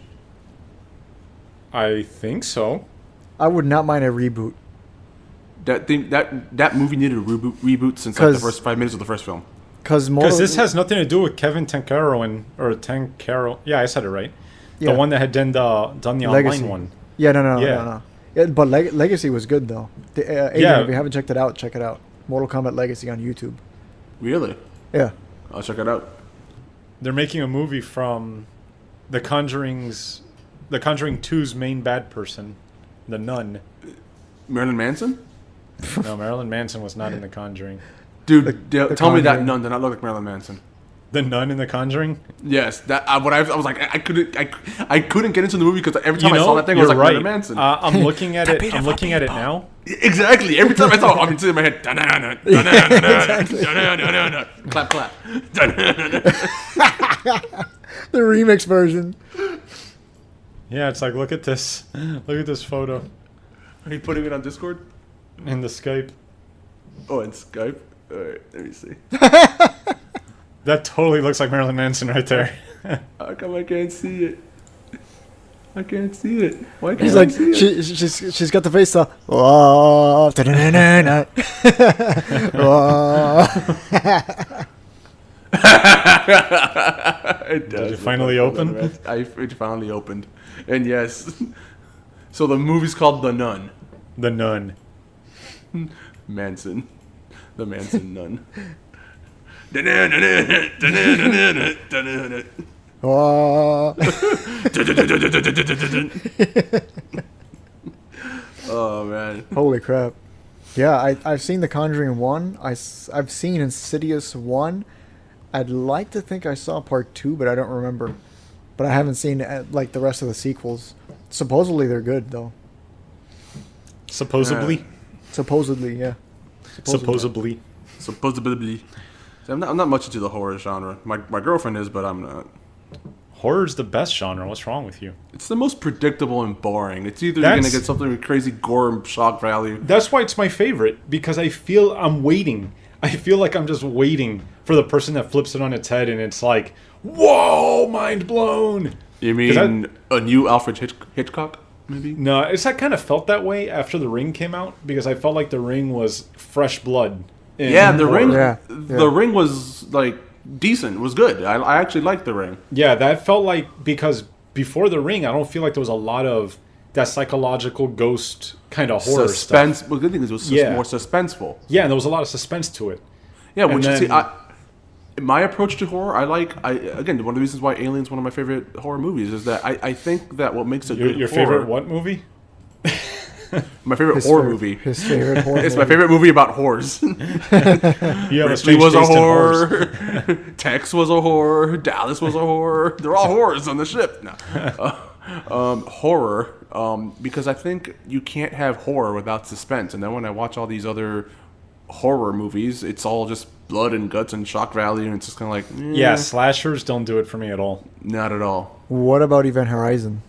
I think so.
I would not mind a reboot.
That movie needed a reboot since like the
'Cause-
first 5 minutes of the first film.
Because
Because this has nothing to do with Kevin Tancaro. Yeah, I said it right.
Yeah.
The one that had done the
Legacy.
online one.
Yeah, no.
Yeah.
Yeah, but Legacy was good though. Adrian,
Yeah.
if you haven't checked it out, check it out. Mortal Kombat Legacy on YouTube.
Really?
Yeah.
I'll check it out.
They're making a movie from The Conjuring 2's main bad person, the nun.
Marilyn Manson?
No, Marilyn Manson was not in The Conjuring.
Dude, tell me that
Conjuring.
nun did not look like Marilyn Manson.
The nun in The Conjuring.
Yes, that I was like, I couldn't get into the movie because every time
You
I
know,
saw that thing, I was
you're
like,
right.
Marilyn Manson.
I'm looking at it. I'm looking at it now.
Exactly. Every time I saw it, I'm sitting in my head. "Dun-dun-dun, dun-dun-dun, dun-dun-dun-dun-dun." Clap, clap. Dun-dun-dun-dun.
The remix version.
Yeah, it's like look at this. Look at this photo
Are you putting it on Discord?
in the Skype.
Oh, in Skype? Alright, let me see.
That totally looks like Marilyn Manson right there.
How come I can't see it? I can't see it. Why can't
He's
I
like,
see it?
she's got the face. Oh, da-da-da-da-da. Oh.
It does.
Did it finally open?
It finally opened. And yes. So the movie's called The Nun.
The nun.
Manson. The Manson Nun.
Oh.
Oh, man.
Holy crap. Yeah, I've seen The Conjuring 1. I've seen Insidious 1. I'd like to think I saw part 2, but I don't remember. But I haven't seen like the rest of the sequels. Supposedly they're good though.
Supposedly.
Supposedly, yeah.
Supposedly.
Supposedly. See, I'm not much into the horror genre. My girlfriend is, but I'm not.
Horror's the best genre. What's wrong with you?
It's the most predictable and boring. It's either you're gonna
That's-
get something with crazy gore and shock value.
That's why it's my favorite, because I feel I'm waiting. I feel like I'm just waiting for the person that flips it on its head and it's like, whoa, mind blown.
You
'Cause
mean a new Alfred Hitchcock, maybe?
No, it's I kind of felt that way after The Ring came out because I felt like The Ring was fresh blood. in
Yeah, The
horror.
Ring.
Yeah,
The
yeah.
Ring was like decent. Was good. I actually liked The Ring.
Yeah, that felt like because before The Ring, I don't feel like there was a lot of that psychological ghost kind of horror
Suspense.
stuff.
Well, the good thing is it was
Yeah.
more suspenseful.
Yeah, and there was a lot of suspense to it.
Yeah,
And
which
then-
see, my approach to horror, again, one of the reasons why Alien's one of my favorite horror movies is that I think that what makes it
Your,
good
your
horror,
favorite what movie?
my favorite
His
horror
favorite-
movie.
His favorite horror
It's my
movie.
favorite movie about whores.
You have a
Ripley
strange
was a
taste in horrors.
horror. Tex was a horror. Dallas was a horror. They're all horrors on the ship. No. Horror, because I think you can't have horror without suspense. And then when I watch all these other horror movies, it's all just blood and guts and shock value, and it's just kind of like,
Yeah, slashers don't do it for me at all.
not at all.
What about Event Horizon?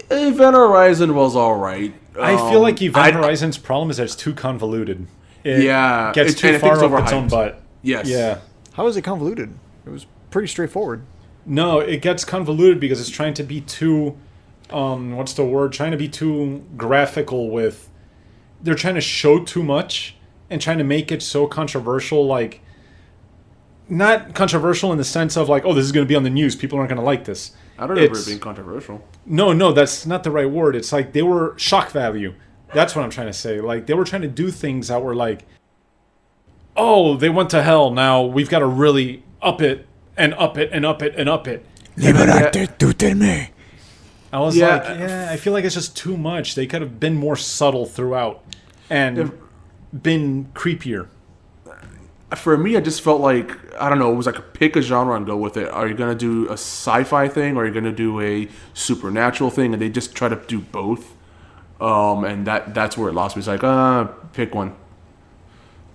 Event Horizon was all right.
I feel like Event
I-
Horizon's problem is that it's too convoluted. It
Yeah,
gets
and
too
I think
far
it's
up its own
overhyped.
butt.
Yes.
Yeah.
How is it convoluted? It was pretty straightforward.
No, it gets convoluted because it's trying to be too, what's the word? Trying to be too graphical with. They're trying to show too much and trying to make it so controversial, like. Not controversial in the sense of like, oh, this is going to be on the news. People aren't going to like this.
I don't remember
It's-
it being controversial.
No, that's not the right word. It's like they were shock value. That's what I'm trying to say. Like they were trying to do things that were like, oh, they went to hell. Now we've got to really up it and up it and up it and up it.
Liberate
I was
Yeah.
like, yeah, I feel like it's just too much. They could have been more subtle throughout and been creepier.
For me, I just felt like, I don't know, it was like pick a genre and go with it. Are you going to do a sci-fi thing or are you going to do a supernatural thing? And they just try to do both. And that's where it lost me. It's like, pick one.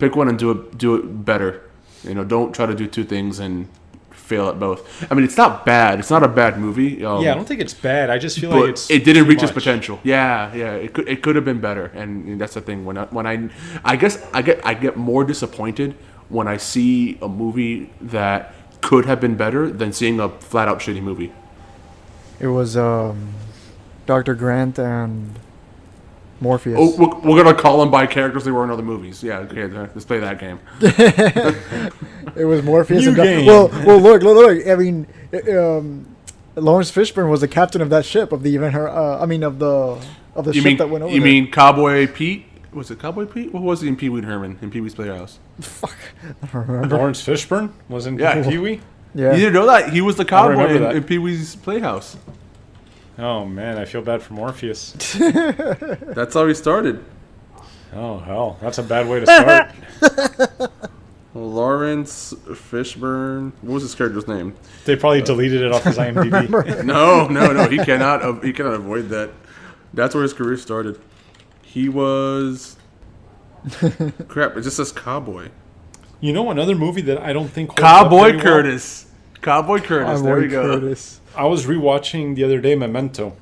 Pick one and do it better. You know, don't try to do two things and fail at both. I mean, it's not bad. It's not a bad movie.
Yeah, I don't think it's bad. I just feel
But
like it's
it didn't
too
reach its
much.
potential. Yeah. It could have been better, and that's the thing. When I guess I get more disappointed when I see a movie that could have been better than seeing a flat out shitty movie.
It was Dr. Grant and Morpheus.
Oh, we're gonna call them by characters they were in other movies. Yeah, okay, let's play that game.
It was Morpheus
New
and
game.
Well, look. I mean, Lawrence Fishburne was the captain of that ship of the event. Of the ship that went over
You
there.
mean Cowboy Pete? Was it Cowboy Pete? What was he in Pee Wee Herman in Pee Wee's Playhouse?
Fuck, I don't remember.
Lawrence Fishburne was in
Yeah.
Pee-wee?
Yeah,
You didn't know that he was the cowboy
remember that.
in Pee Wee's Playhouse.
Oh man, I feel bad for Morpheus.
That's how he started.
Oh hell, that's a bad way to start.
Lawrence Lawrence Fishburne. What was his character's name?
They probably deleted it off his IMDb.
No. He cannot. He cannot avoid that. That's where his career started. He was. Crap! It just says Cowboy.
You know another movie that I don't think holds up
Cowboy
very well?
Curtis. Cowboy Curtis. There we go.
Curtis.
I was rewatching the other day Memento,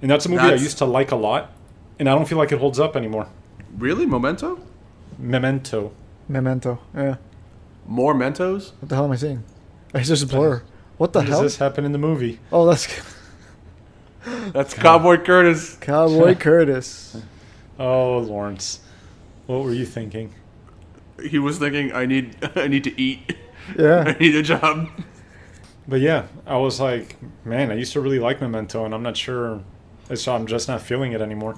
and that's a movie I used to like a lot, and I don't feel like it holds up anymore.
Really, Memento?
Memento.
Memento. Yeah.
More Mentos?
What the hell am I seeing? It's just a blur. What the
When does
hell?
this happen in the movie?
Oh, that's
That's Cowboy Curtis.
Cowboy Curtis.
Oh, Lawrence, what were you thinking?
He was thinking, I need to eat. I
Yeah.
need a job.
But yeah, I was like, man, I used to really like Memento, and I'm not sure. So I'm just not feeling it anymore.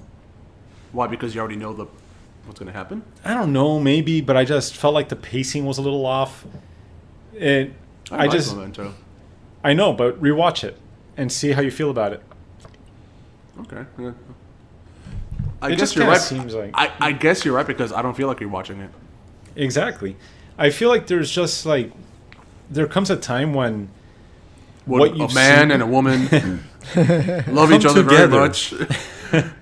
Why? Because you already know what's going to happen?
I don't know, maybe, but I just felt like the pacing was a little off. I
like
just,
Memento.
I know, but rewatch it and see how you feel about it.
Okay. Yeah. I
It
guess
just
you're
kinda
right.
seems like-
I guess you're right because I don't feel like rewatching it.
Exactly. I feel like there's just like, there comes a time when
When
what
a
you've
man
seen-
and a woman love each
Come
other very
together.
much,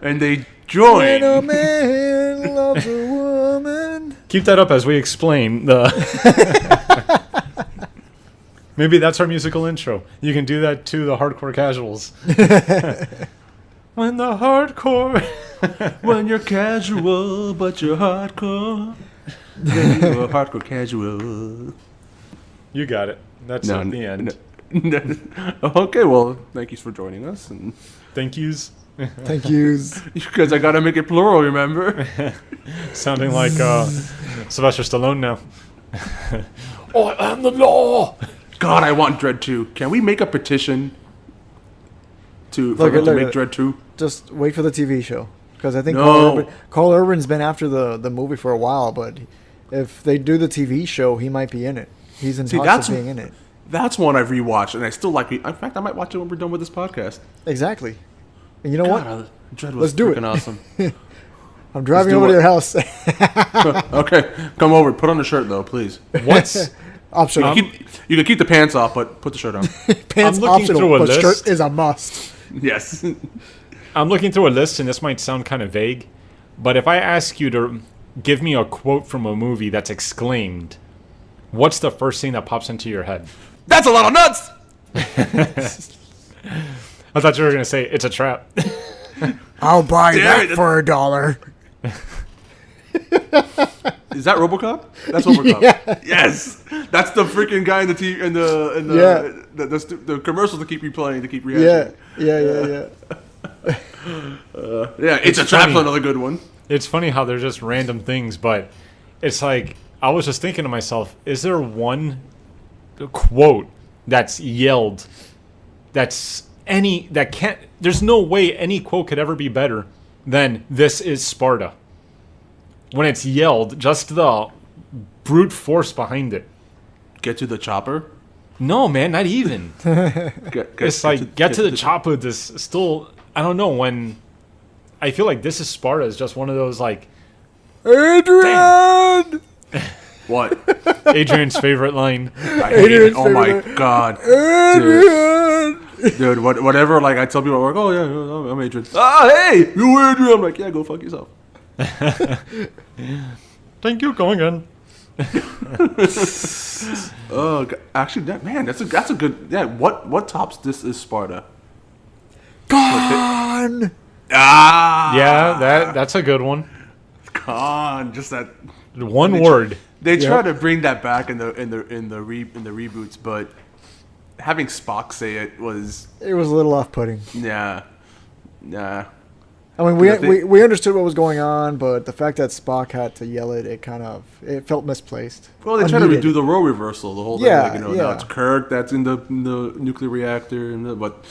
and they
When
join.
a man loves a woman.
Keep that up as we explain the. Maybe that's our musical intro. You can do that to the hardcore casuals. When the hardcore.
When you're casual, but you're hardcore. Then you're a hardcore casual.
You got it. That's at the end.
Okay, well, thank you for joining us. And
Thank yous.
Thank yous.
because I gotta make it plural, remember?
Sounding like Sylvester Stallone now. I am the law.
God, I want Dread 2. Can we make a petition for
Look
them
at-
to
look
make
at-
Dread 2?
Just wait for the TV show. Because I think
No.
Carl Urban's been after the movie for a while, but if they do the TV show, he might be in it. He's in
See,
talks
that's-
of being in it.
That's one I've rewatched, and I still like it. In fact, I might watch it when we're done with this podcast.
Exactly. And you know what?
God, Dread was
Let's do it.
freaking awesome.
I'm driving
do
over to
it.
your house.
Okay, come over. Put on the shirt, though, please.
What's
Optional.
You can keep the pants off, but put the shirt on.
Pants
I'm looking
optional,
through a
but
list.
shirt is a must.
Yes.
I'm looking through a list, and this might sound kind of vague, but if I ask you to give me a quote from a movie that's exclaimed, what's the first thing that pops into your head?
That's a lot of nuts!
I thought you were going to say, it's a trap.
I'll buy
Damn
that
it.
for $1.
Is that RoboCop? That's RoboCop. Yes, that's the freaking guy in the the commercials to keep you playing to keep
Yeah,
reacting.
yeah.
Yeah, it's a trap's
funny.
another good one.
It's funny how they're just random things, but it's like, I was just thinking to myself, is there one quote that's yelled there's no way any quote could ever be better than "This is Sparta." When it's yelled, just the brute force behind it.
Get to the chopper.
No, man, not even. It's like, get to the chopper. This still, I don't know, when I feel like "This is Sparta" is just one of those, like,
Adrian!
What?
Adrian's favorite line.
I hate it.
Adrian's
Oh my
favorite.
god,
Adrian!
dude. Whatever. Like I tell people at work, oh yeah, I'm Adrian. Ah, hey, you Adrian. I'm like, yeah, go fuck yourself.
Thank you, going in.
Oh, actually, that's a good. Yeah, what tops This is Sparta?
Gone!
Ah,
Yeah, that's a good one.
con. Just that.
One word.
They try
Yep.
to bring that back in the reboots, but having Spock say it was
It was a little off-putting.
nah.
I mean,
I think-
we understood what was going on, but the fact that Spock had to yell it, it felt misplaced.
Well, they try to
Unneeded.
redo the role reversal, the whole
Yeah,
thing. Like,
yeah.
now it's Kirk that's in the nuclear reactor, but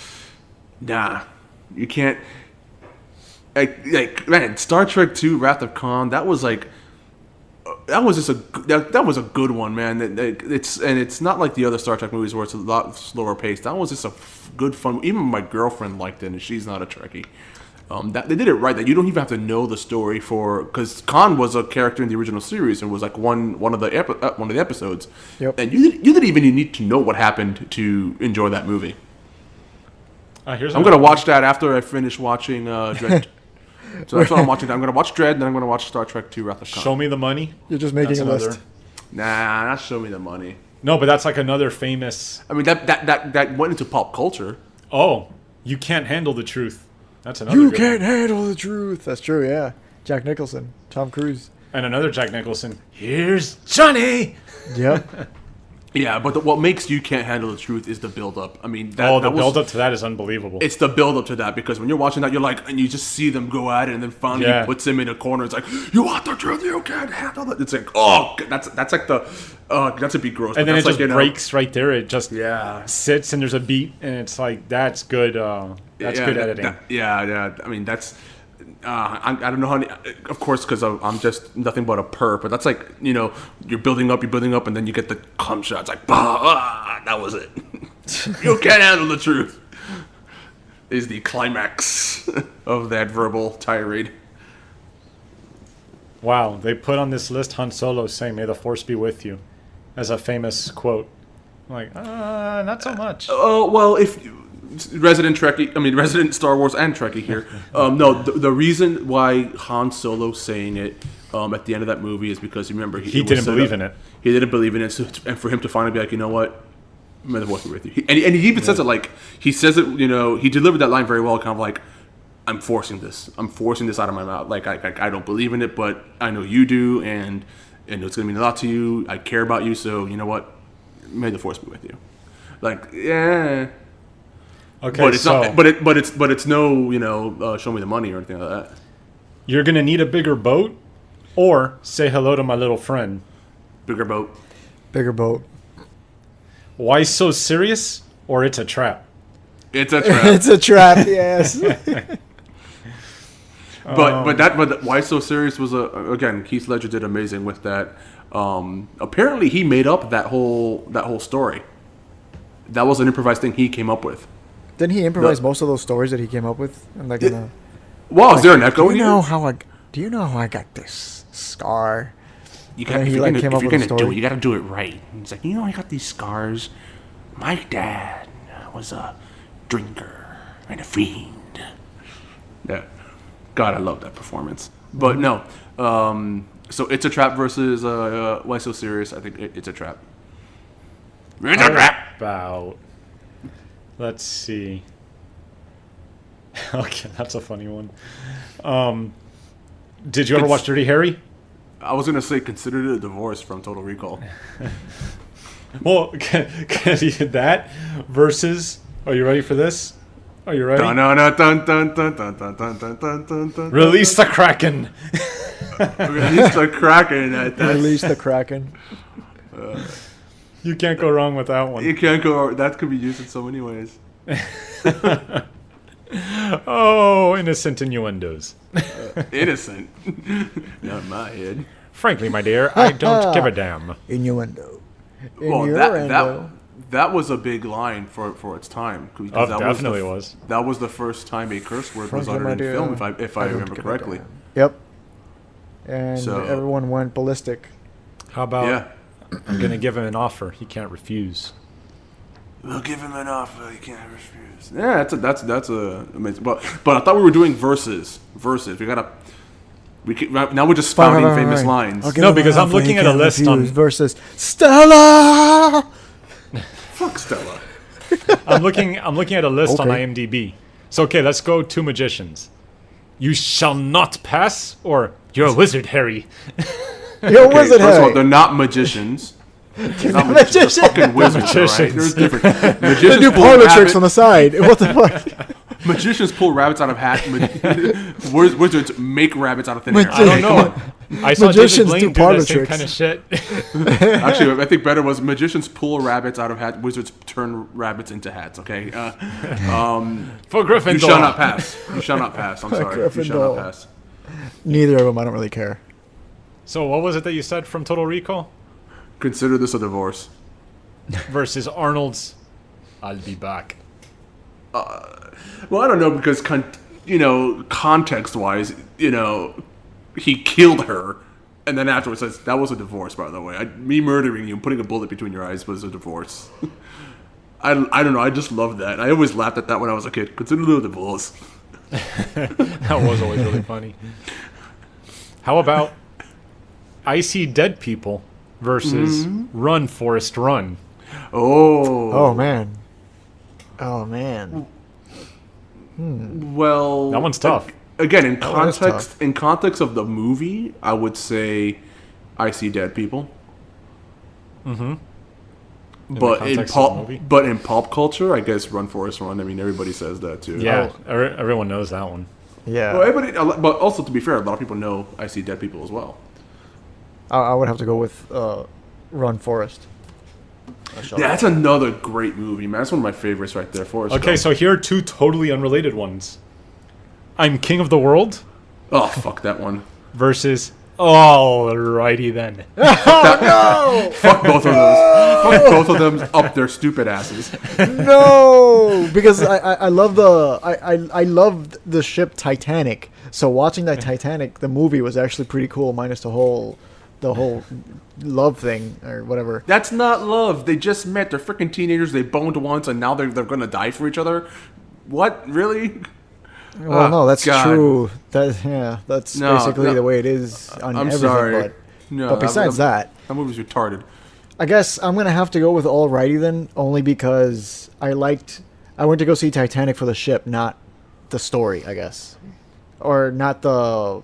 nah, you can't. Like man, Star Trek II: Wrath of Khan. That was like. That was just that was a good one, man. It's not like the other Star Trek movies where it's a lot slower paced. That was just a good fun. Even my girlfriend liked it, and she's not a Trekkie. That they did it right. That you don't even have to know the story for, because Khan was a character in the original series and was like one of the episodes.
Yep.
And you didn't even need to know what happened to enjoy that movie.
Here's
I'm gonna watch that after I finish watching Dread. So that's what I'm watching. I'm gonna watch Dread, then I'm gonna watch Star Trek II: Wrath of Khan.
Show me the money.
You're just making
That's
a list.
another-
Nah, not Show Me the Money.
No, but that's like another famous.
I mean that went into pop culture.
Oh, you can't handle the truth. That's another.
You
good
can't
one.
handle the truth. That's true. Yeah, Jack Nicholson, Tom Cruise.
And another Jack Nicholson. Here's Johnny.
Yep.
Yeah, but what makes You Can't Handle the Truth is the build-up. I mean,
The
that was,
build up to that is unbelievable.
It's the build-up to that, because when you're watching that, you're like, and you just see them go at it, and then finally
Yeah.
he puts him in a corner. It's like, you want the truth? You can't handle it. It's like, oh, that's like the, that's a bit gross.
and
but
then it
that's
just
like,
breaks right there. It just
Yeah.
sits and there's a beat and it's like that's good. That's good editing.
Yeah. I mean, that's. I don't know how. Of course, because I'm just nothing but a perp. But that's like, you're building up, and then you get the cum shot. It's like, bah, that was it. You can't handle the truth. Is the climax of that verbal tirade.
Wow, they put on this list Han Solo saying "May the Force be with you" as a famous quote. I'm like, not so much.
Oh, well, if resident Star Wars and Trekkie here. No, the reason why Han Solo saying it at the end of that movie is because, remember,
He didn't believe in it.
He didn't believe in it, and for him to finally be like, you know what, may the Force be with you. And he even says it like, he says it, he delivered that line very well, kind of like, I'm forcing this out of my mouth. Like, I don't believe in it, but I know you do, and it's going to mean a lot to you. I care about you, so you know what, may the Force be with you. Like, yeah.
Okay,
But it's
so
not. But it's no. Show me the money or anything like that.
you're gonna need a bigger boat, or say hello to my little friend.
Bigger boat.
Bigger boat.
Why so serious? Or it's a trap.
It's a trap.
It's a trap. Yes.
but why so serious was again, Heath Ledger did amazing with that. Apparently he made up that whole story. That was an improvised thing he came up with.
Didn't he improvise most of those stories that he came up with? And like,
Wow, is there an echo in
do
here?
you know how I got this scar?
You
And
if
he,
you're
like,
gonna,
came
if
up
you're
with a
gonna do
story.
it, you got to do it right. And he's like, I got these scars. My dad was a drinker and a fiend. Yeah, God, I love that performance. But no, so It's a Trap versus Why So Serious? I think It's a Trap. It's a trap.
About. Let's see. Okay, that's a funny one. Did you ever watch Dirty Harry?
I was gonna say consider it a divorce from Total Recall.
Well, can you that versus? Are you ready for this? Are you ready?
Dun, dun, dun, dun, dun, dun, dun, dun, dun, dun, dun, dun.
Release the Kraken.
Release the Kraken.
Release the Kraken.
You can't go wrong with that one.
You can't go. That could be used in so many ways.
Oh, innocent innuendos.
Innocent. Not in my head.
Frankly, my dear, I don't give a damn.
Innuendo.
Well,
Innuendo.
that was a big line for its time.
Oh,
That
definitely
the,
was.
That was the first time a curse word was
Frankly,
uttered
my
in
dear,
film, if I
don't
remember
give a
correctly.
damn. Yep. And
So-
everyone went ballistic.
How about
Yeah.
I'm going to give him an offer he can't refuse.
We'll give him an offer he can't refuse. Yeah, that's a amazing. But I thought we were doing verses. Now we're just spouting famous lines.
I'll give
No,
him
because
an
I'm
offer he
looking at a
can't
list
refuse
on-
versus Stella.
Fuck Stella.
I'm looking at a list on
Okay.
IMDb. So okay, let's go to magicians. You shall not pass, or you're a wizard, Harry.
Yo,
Okay,
wizard
first of all,
Harry.
they're not magicians. They're not magicians. They're fucking wizards, all right?
magicians.
There's different.
They
Magicians
do
pull
parlor tricks
rabbit-
on the side. What the fuck?
Magicians pull rabbits out of hats. Wizards make rabbits out of thin air.
I don't know. I saw David
Magicians
Blaine
do
do
parlor
that same
tricks.
kind of shit.
Actually, I think better was magicians pull rabbits out of hats. Wizards turn rabbits into hats. Okay.
For Gryffindor.
You shall not pass. You shall not pass. I'm sorry. You shall
Gryffindor.
not pass.
Neither of them. I don't really care.
So what was it that you said from Total Recall?
Consider this a divorce.
Versus Arnold's I'll be back.
Well, I don't know because context-wise, he killed her, and then afterwards says, that was a divorce, by the way. Me murdering you and putting a bullet between your eyes was a divorce. I don't know, I just loved that. I always laughed at that when I was a kid. Consider it a divorce.
That was always really funny. How about I See Dead People versus Run, Forrest, Run?
Oh man. Oh man.
Well,
That one's tough.
Again, in
one is
context,
tough.
in context of the movie, I would say I See Dead People.
In
But
the
in
context of the movie?
pop culture, I guess Run Forrest Run. I mean, everybody says that too.
Yeah, everyone knows that one.
Yeah.
Well, but also to be fair, a lot of people know I See Dead People as well.
I would have to go with Run Forest.
Yeah, that's another great movie, man. That's one of my favorites right there. Forrest
Okay,
Gump.
so here are two totally unrelated ones. I'm King of the World
Oh, fuck that one.
versus Alrighty Then.
Fuck both of those. Fuck both of them up their stupid asses.
No, because I love I loved the ship Titanic. So watching that Titanic, the movie was actually pretty cool, minus the whole love thing or whatever.
That's not love. They just met. They're freaking teenagers. They boned once, and now they're gonna die for each other. What? Really?
Well, no, that's
God.
true. That's
No,
basically
no.
the way it is on
I'm
everything.
sorry. No,
But besides that,
that movie's retarded.
I guess I'm gonna have to go with Alrighty Then, only because I went to go see Titanic for the ship, not the story, I guess, or not the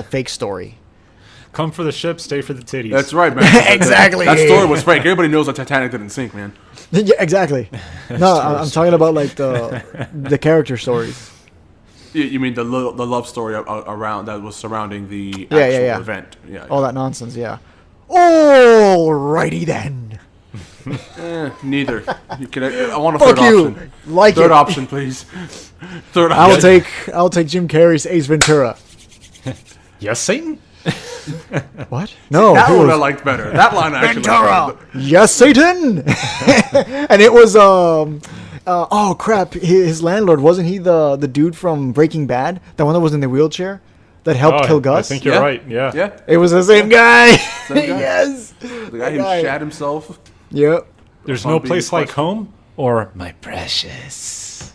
fake story.
Come for the ship, stay for the titties.
That's right, man.
Exactly.
That story was fake. Everybody knows that Titanic didn't sink, man.
Yeah, exactly. No, I'm talking about like the character stories.
You mean the love story around that was surrounding the
Yeah,
actual
yeah.
event? Yeah.
All that nonsense, yeah. Alrighty then.
Neither. I want a
Fuck
third
you.
option.
Like
Third
it.
option, please. Third option.
I'll take Jim Carrey's Ace Ventura.
Yes, Satan?
What? No,
That
he
one I
was,
liked better. That line I actually liked better.
yes, Satan. And it was oh crap, his landlord, wasn't he the dude from Breaking Bad, the one that was in the wheelchair that helped kill
I
Gus?
think you're
Yeah.
right, yeah.
Yeah.
It was the same guy.
Same guy.
Yes.
The guy who
guy.
shat himself.
Yep.
There's
Upon
no
being
place like
questioned.
home or my precious.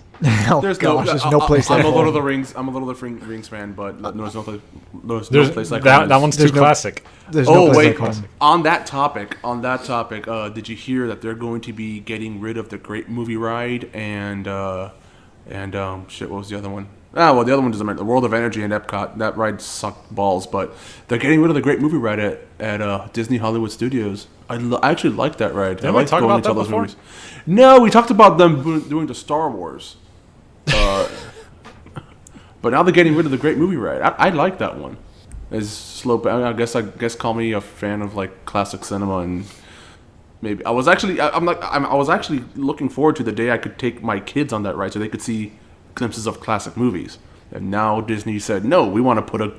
Oh
There's
gosh, there's
I-
no place
I'm
like
a Lord of
home.
the Rings. I'm a Lord of the Rings fan, but there's no
There's
place like
that,
home.
that one's too
There's no-
classic.
There's no
Oh
place
wait!
like home.
On that topic, did you hear that they're going to be getting rid of the Great Movie Ride and shit? What was the other one? Ah, well, the other one doesn't matter. The World of Energy and Epcot. That ride sucked balls, but they're getting rid of the Great Movie Ride at Disney Hollywood Studios. I actually like that ride.
Didn't we
like
talk
going
about
into
that
all those
before?
movies. No, we talked about them doing the Star Wars. But now they're getting rid of the Great Movie Ride. I like that one. It's slow. I guess call me a fan of like classic cinema, and maybe I was actually I was actually looking forward to the day I could take my kids on that ride so they could see glimpses of classic movies. And now Disney said no, we want to put a.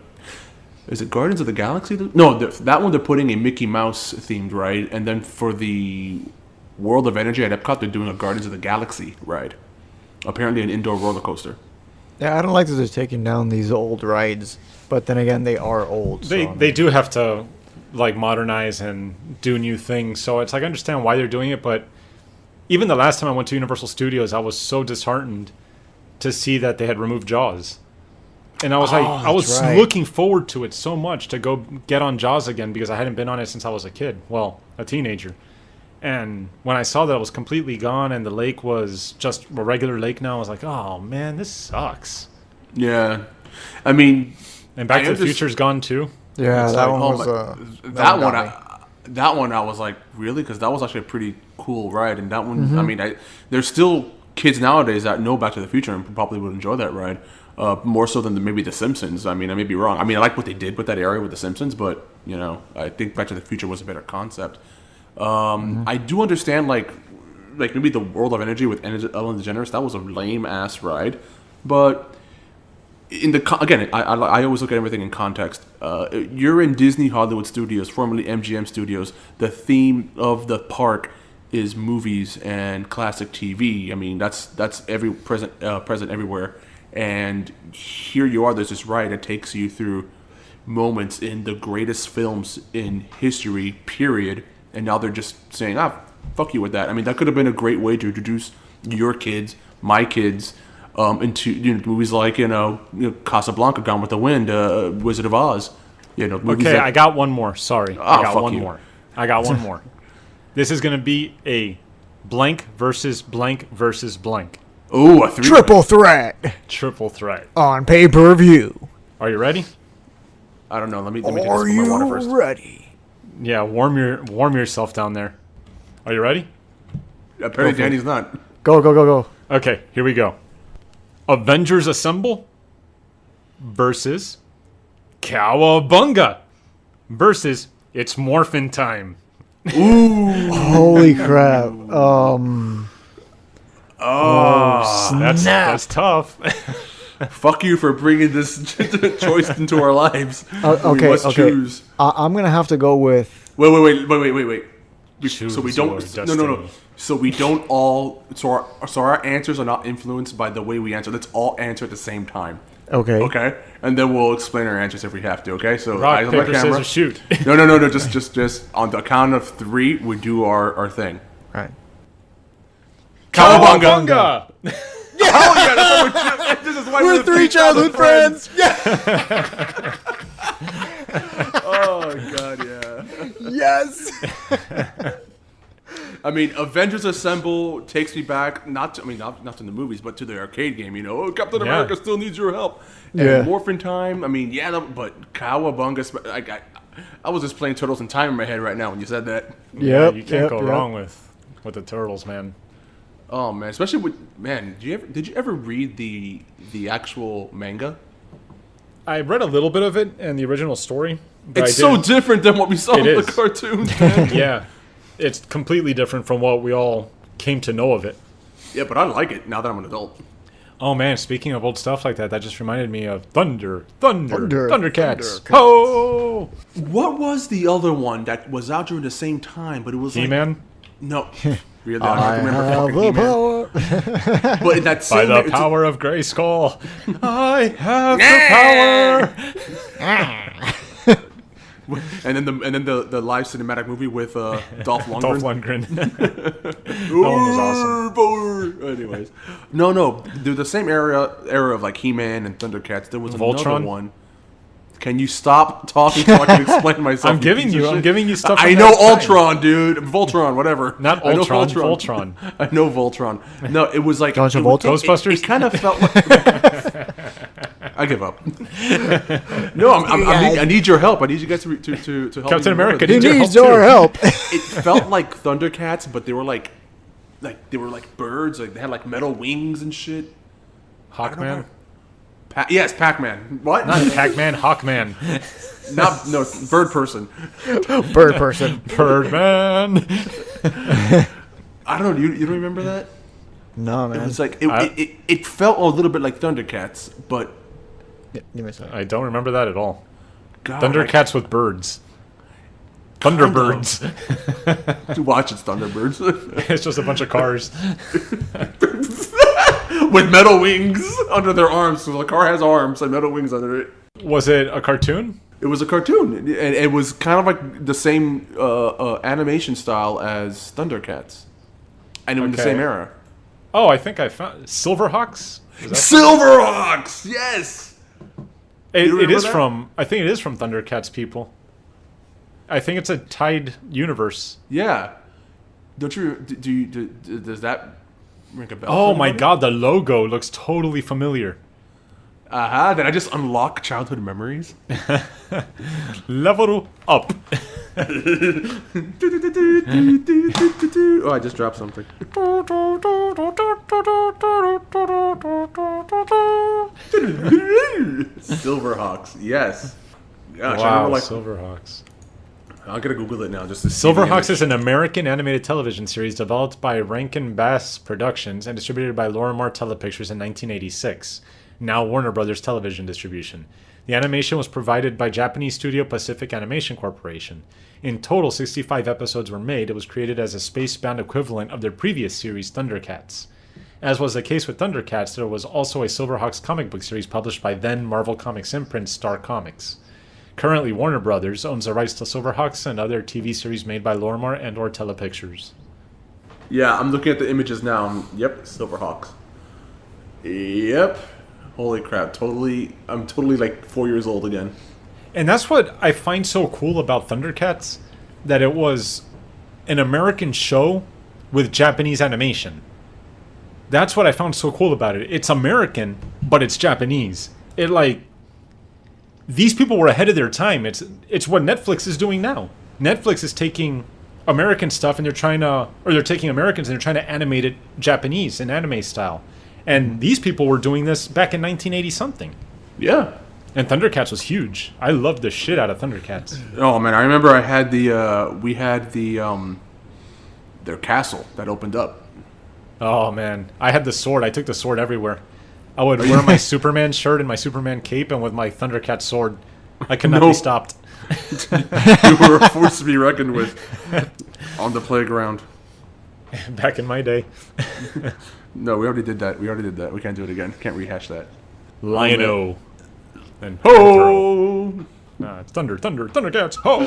Is it Guardians of the Galaxy? No, that one they're putting a Mickey Mouse themed ride, and then for the World of Energy at Epcot, they're doing a Guardians of the Galaxy ride. Apparently, an indoor roller coaster.
Yeah, I don't like that they're taking down these old rides, but then again, they are old.
They
so,
they do have to like modernize and do new things. So it's like I understand why they're doing it, but even the last time I went to Universal Studios, I was so disheartened to see that they had removed Jaws. And I was I was
that's right.
looking forward to it so much to go get on Jaws again because I hadn't been on it since I was a kid. Well, a teenager. And when I saw that it was completely gone and the lake was just a regular lake now, I was like, oh man, this sucks.
Yeah, I mean,
And Back
I
to the
underst-
Future's gone too.
yeah,
it's
that
like,
one
oh
was
my-
that one
that one I was like, really? Because that was actually a pretty cool ride, and that one,
Mm-hmm.
I mean, there's still kids nowadays that know Back to the Future and probably would enjoy that ride more so than maybe The Simpsons. I mean, I may be wrong. I mean, I like what they did with that area with The Simpsons, but I think Back to the Future was a better concept. I do understand like maybe the World of Energy with Ellen DeGeneres. That was a lame ass ride, but again, I always look at everything in context. You're in Disney Hollywood Studios, formerly MGM Studios. The theme of the park is movies and classic TV. I mean, that's present everywhere. And here you are, there's this ride that takes you through moments in the greatest films in history, period. And now they're just saying, fuck you with that. I mean, that could have been a great way to introduce your kids, my kids, into movies like Casablanca, Gone with the Wind, Wizard of Oz. Movies
Okay,
that,
I got one more. Sorry. I got
fuck
one
you.
more. I got one more. This is going to be a blank versus blank versus blank.
Ooh, a three.
Triple threat
Triple threat.
on pay-per-view.
Are you ready?
I don't know. Let me take this
Are
for my water
you
first.
ready?
Yeah, warm yourself down there. Are you ready?
Apparently, Danny's not.
Go.
Okay, here we go. Avengers Assemble versus Cowabunga versus It's Morphin Time.
Holy crap.
That's tough.
Fuck you for bringing this choice into our lives.
Okay,
We must
okay.
choose.
I'm going to have to go with...
Wait.
Choose
So we
your
don't. No.
destiny.
So we don't all. So our answers are not influenced by the way we answer. Let's all answer at the same time.
Okay.
Okay, and then we'll explain our answers if we have to. Okay, so
Rock,
eyes on the
paper,
camera.
scissors, shoot.
No. Just on the count of 3, we do our thing.
All right.
Cowabunga!
Hell yeah! That's what this is why
We're 3 childhood friends.
Oh god, yeah.
Yes.
I mean, Avengers Assemble takes me back, not to the movies, but to the arcade game. Captain
Yeah.
America still needs your help. And
Yeah.
Morphin Time. I mean, but Cowabunga. I was just playing Turtles in Time in my head right now when you said that.
Yeah,
Yep,
you can't
yep,
go
yep.
wrong with the turtles, man.
Oh man, especially with did you ever read the actual manga?
I read a little bit of it and the original story. But
It's
I
so
didn't-
different than what we saw
It
in the
is.
cartoons, man.
Yeah, it's completely different from what we all came to know of it.
Yeah, but I like it now that I'm an adult.
Oh man, speaking of old stuff like that, that just reminded me of Thundercats.
Thundercats.
Ho!
What was the other one that was out during the same time, but it was like
He-Man?
no. Really,
I
I don't remember
have
fucking
the
He-Man.
power.
But in that
By
same
the
it's-
power of Grayskull, I have the power.
and then the live cinematic movie with Dolph Lundgren.
Dolph Lundgren. That one was awesome.
Anyways, no, they're the same era of like He-Man and Thundercats. There was another
Voltron?
one. Can you stop talking so I can explain myself?
I'm giving
piece of
you. I'm
shit?
giving you stuff.
I
from
know
that time.
Ultron, dude. Voltron, whatever.
Not
I know
Ultron. Voltron.
I know Voltron. No, it was like
John
it was-
Travolta?
Ghostbusters?
It kind of felt like. I give up. No, I need your help. I need you guys to help.
Captain
me remember
America
this.
He
Need your
needs
help,
your
too.
help.
It felt like Thundercats, but they were like birds. Like they had like metal wings and shit.
Hawkman.
Yes, Pac-Man. What?
Not Pac-Man. Hawkman.
No, bird person.
Bird person.
Birdman.
I don't know. You don't remember that?
No,
It
man.
was like it felt a little bit like Thundercats, but
Give me a second.
I don't remember that at all.
God,
Thundercats with birds. Thunderbirds.
To watch it's Thunderbirds
It's just a bunch of cars.
with metal wings under their arms. So the car has arms and metal wings under it.
Was it a cartoon?
It was a cartoon, and it was kind of like the same animation style as Thundercats, and in the
Okay.
same era.
Oh, I think I found Silverhawks. Is that-
Silverhawks, yes.
It
remember
is
that?
from. I think it is from Thundercats people. I think it's a tied universe.
Yeah. Don't you? Does that ring a bell?
Oh
for
my
anybody?
god, the logo looks totally familiar.
Aha! Did I just unlock childhood memories?
Level up.
Oh, I just dropped something. Silverhawks, yes. Gosh, I
Wow,
remember, like,
Silverhawks.
I'm gonna Google it now just to see.
Silverhawks is an American animated television series developed by Rankin Bass Productions and distributed by Lorimar Telepictures in 1986, now Warner Brothers Television Distribution. The animation was provided by Japanese studio Pacific Animation Corporation. In total, 65 episodes were made. It was created as a space-bound equivalent of their previous series, Thundercats. As was the case with Thundercats, there was also a Silverhawks comic book series published by then Marvel Comics imprint Star Comics. Currently, Warner Brothers owns the rights to Silverhawks and other TV series made by Lorimar and or Telepictures.
Yeah, I'm looking at the images now. Yep, Silverhawks. Yep. Holy crap! I'm totally like 4 years old again.
And that's what I find so cool about Thundercats, that it was an American show with Japanese animation. That's what I found so cool about it. It's American, but it's Japanese. These people were ahead of their time. It's what Netflix is doing now. Netflix is taking American stuff and they're taking Americans and they're trying to animate it Japanese in anime style. And these people were doing this back in 1980 something.
Yeah.
And Thundercats was huge. I loved the shit out of Thundercats.
Oh man, I remember I had their castle that opened up.
Oh man, I had the sword. I took the sword everywhere. I would wear my Superman shirt and my Superman cape, and with my Thundercat sword, I could not be stopped.
You were a force to be reckoned with on the playground.
Back in my day.
No, we already did that. We can't do it again. Can't rehash that.
Lion-O. And
Ho!
Thundercats, ho!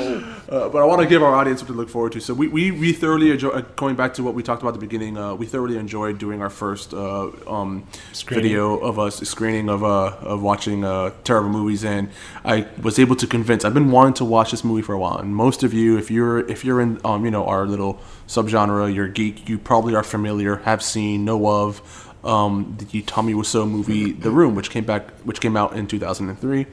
But I want to give our audience something to look forward to. So we thoroughly enjoy, going back to what we talked about at the beginning, we thoroughly enjoyed doing our first video of us screening of watching terrible movies, and I was able to convince. I've been wanting to watch this movie for a while, and most of you, if you're in our little subgenre, you're geek, you probably are familiar, have seen, know of the Tommy Wiseau movie The Room, which came out in 2003.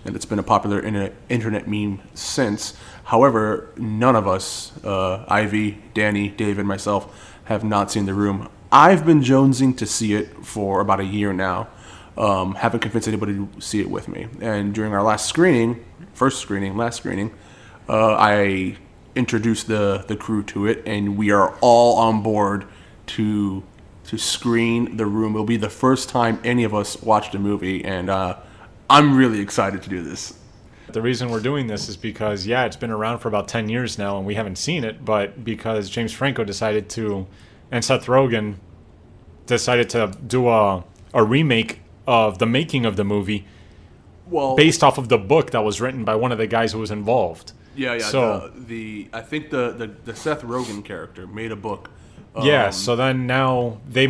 And it's been a popular internet meme since. However, none of us, Ivy, Danny, David, myself, have not seen The Room. I've been jonesing to see it for about a year now. Haven't convinced anybody to see it with me. And during our last screening, I introduced the crew to it, and we are all on board to screen The Room. It'll be the first time any of us watched a movie, and I'm really excited to do this.
The reason we're doing this is because, it's been around for about 10 years now and we haven't seen it, but because James Franco and Seth Rogen decided to do a remake of the making of the movie based off of the book that was written by one of the guys who was involved.
Yeah.
So,
I think the Seth Rogen character made a book.
So then now they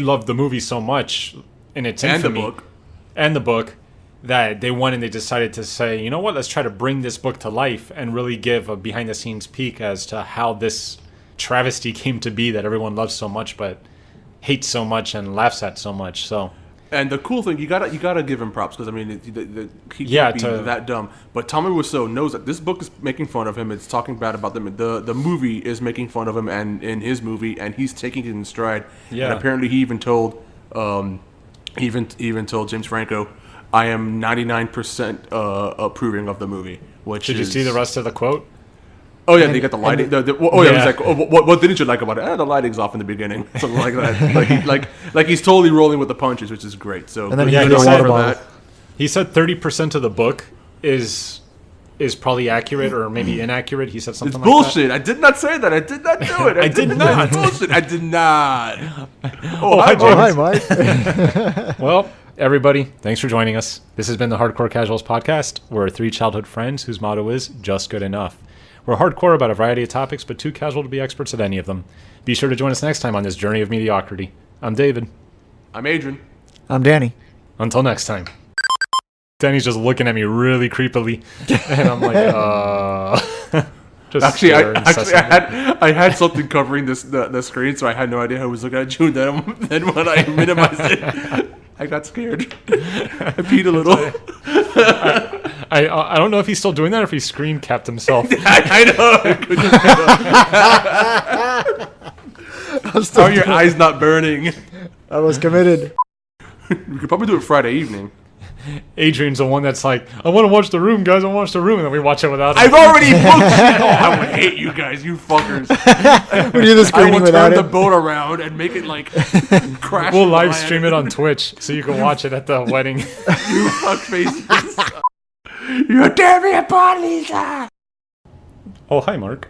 loved the movie so much in its infamy. And the book. That they went and they decided to say, you know what, let's try to bring this book to life and really give a behind-the-scenes peek as to how this travesty came to be that everyone loves so much but hates so much and laughs at so much. So,
and the cool thing, you gotta give him props, because I mean, he can't be that dumb. But Tommy Wiseau knows that this book is making fun of him. It's talking bad about them. The movie is making fun of him, and in his movie, and he's taking it in stride. Yeah. And apparently, he even told James Franco, I am 99% approving of the movie.
Did you see the rest of the quote?
Oh yeah, they got the lighting. It was like, what didn't you like about it? The lighting's off in the beginning, something like that. like he's totally rolling with the punches, which is great. So
and then he had the water bottle.
He said 30% of the book is probably accurate or maybe inaccurate. He said something
like bullshit.
That.
I did not say that. I did not do it.
I did not.
Bullshit. I did not.
Hi, Mike.
Well, everybody, thanks for joining us. This has been the Hardcore Casuals Podcast. We're three childhood friends whose motto is just good enough. We're hardcore about a variety of topics, but too casual to be experts at any of them. Be sure to join us next time on this journey of mediocrity. I'm David.
I'm Adrian.
I'm Danny.
Until next time. Danny's just looking at me really creepily, and I'm like, just
actually, I had something covering the screen, so I had no idea who was looking at you. Then when I minimized it, I got scared. I peed a little.
I don't know if he's still doing that or if he screen capped himself.
I know. How are your eyes not burning?
I was committed.
We could probably do it Friday evening.
Adrian's the one that's like, I want to watch The Room, guys. I want to watch The Room. And then we watch it without him.
I've already booked it. I would hate you guys, you fuckers.
We do the screening
I will
without
turn
him.
the boat around and make it like crash.
We'll live stream it on Twitch so you can watch it at the wedding.
You fuckfaces. You're damn me upon Lisa.
Oh, hi, Mark.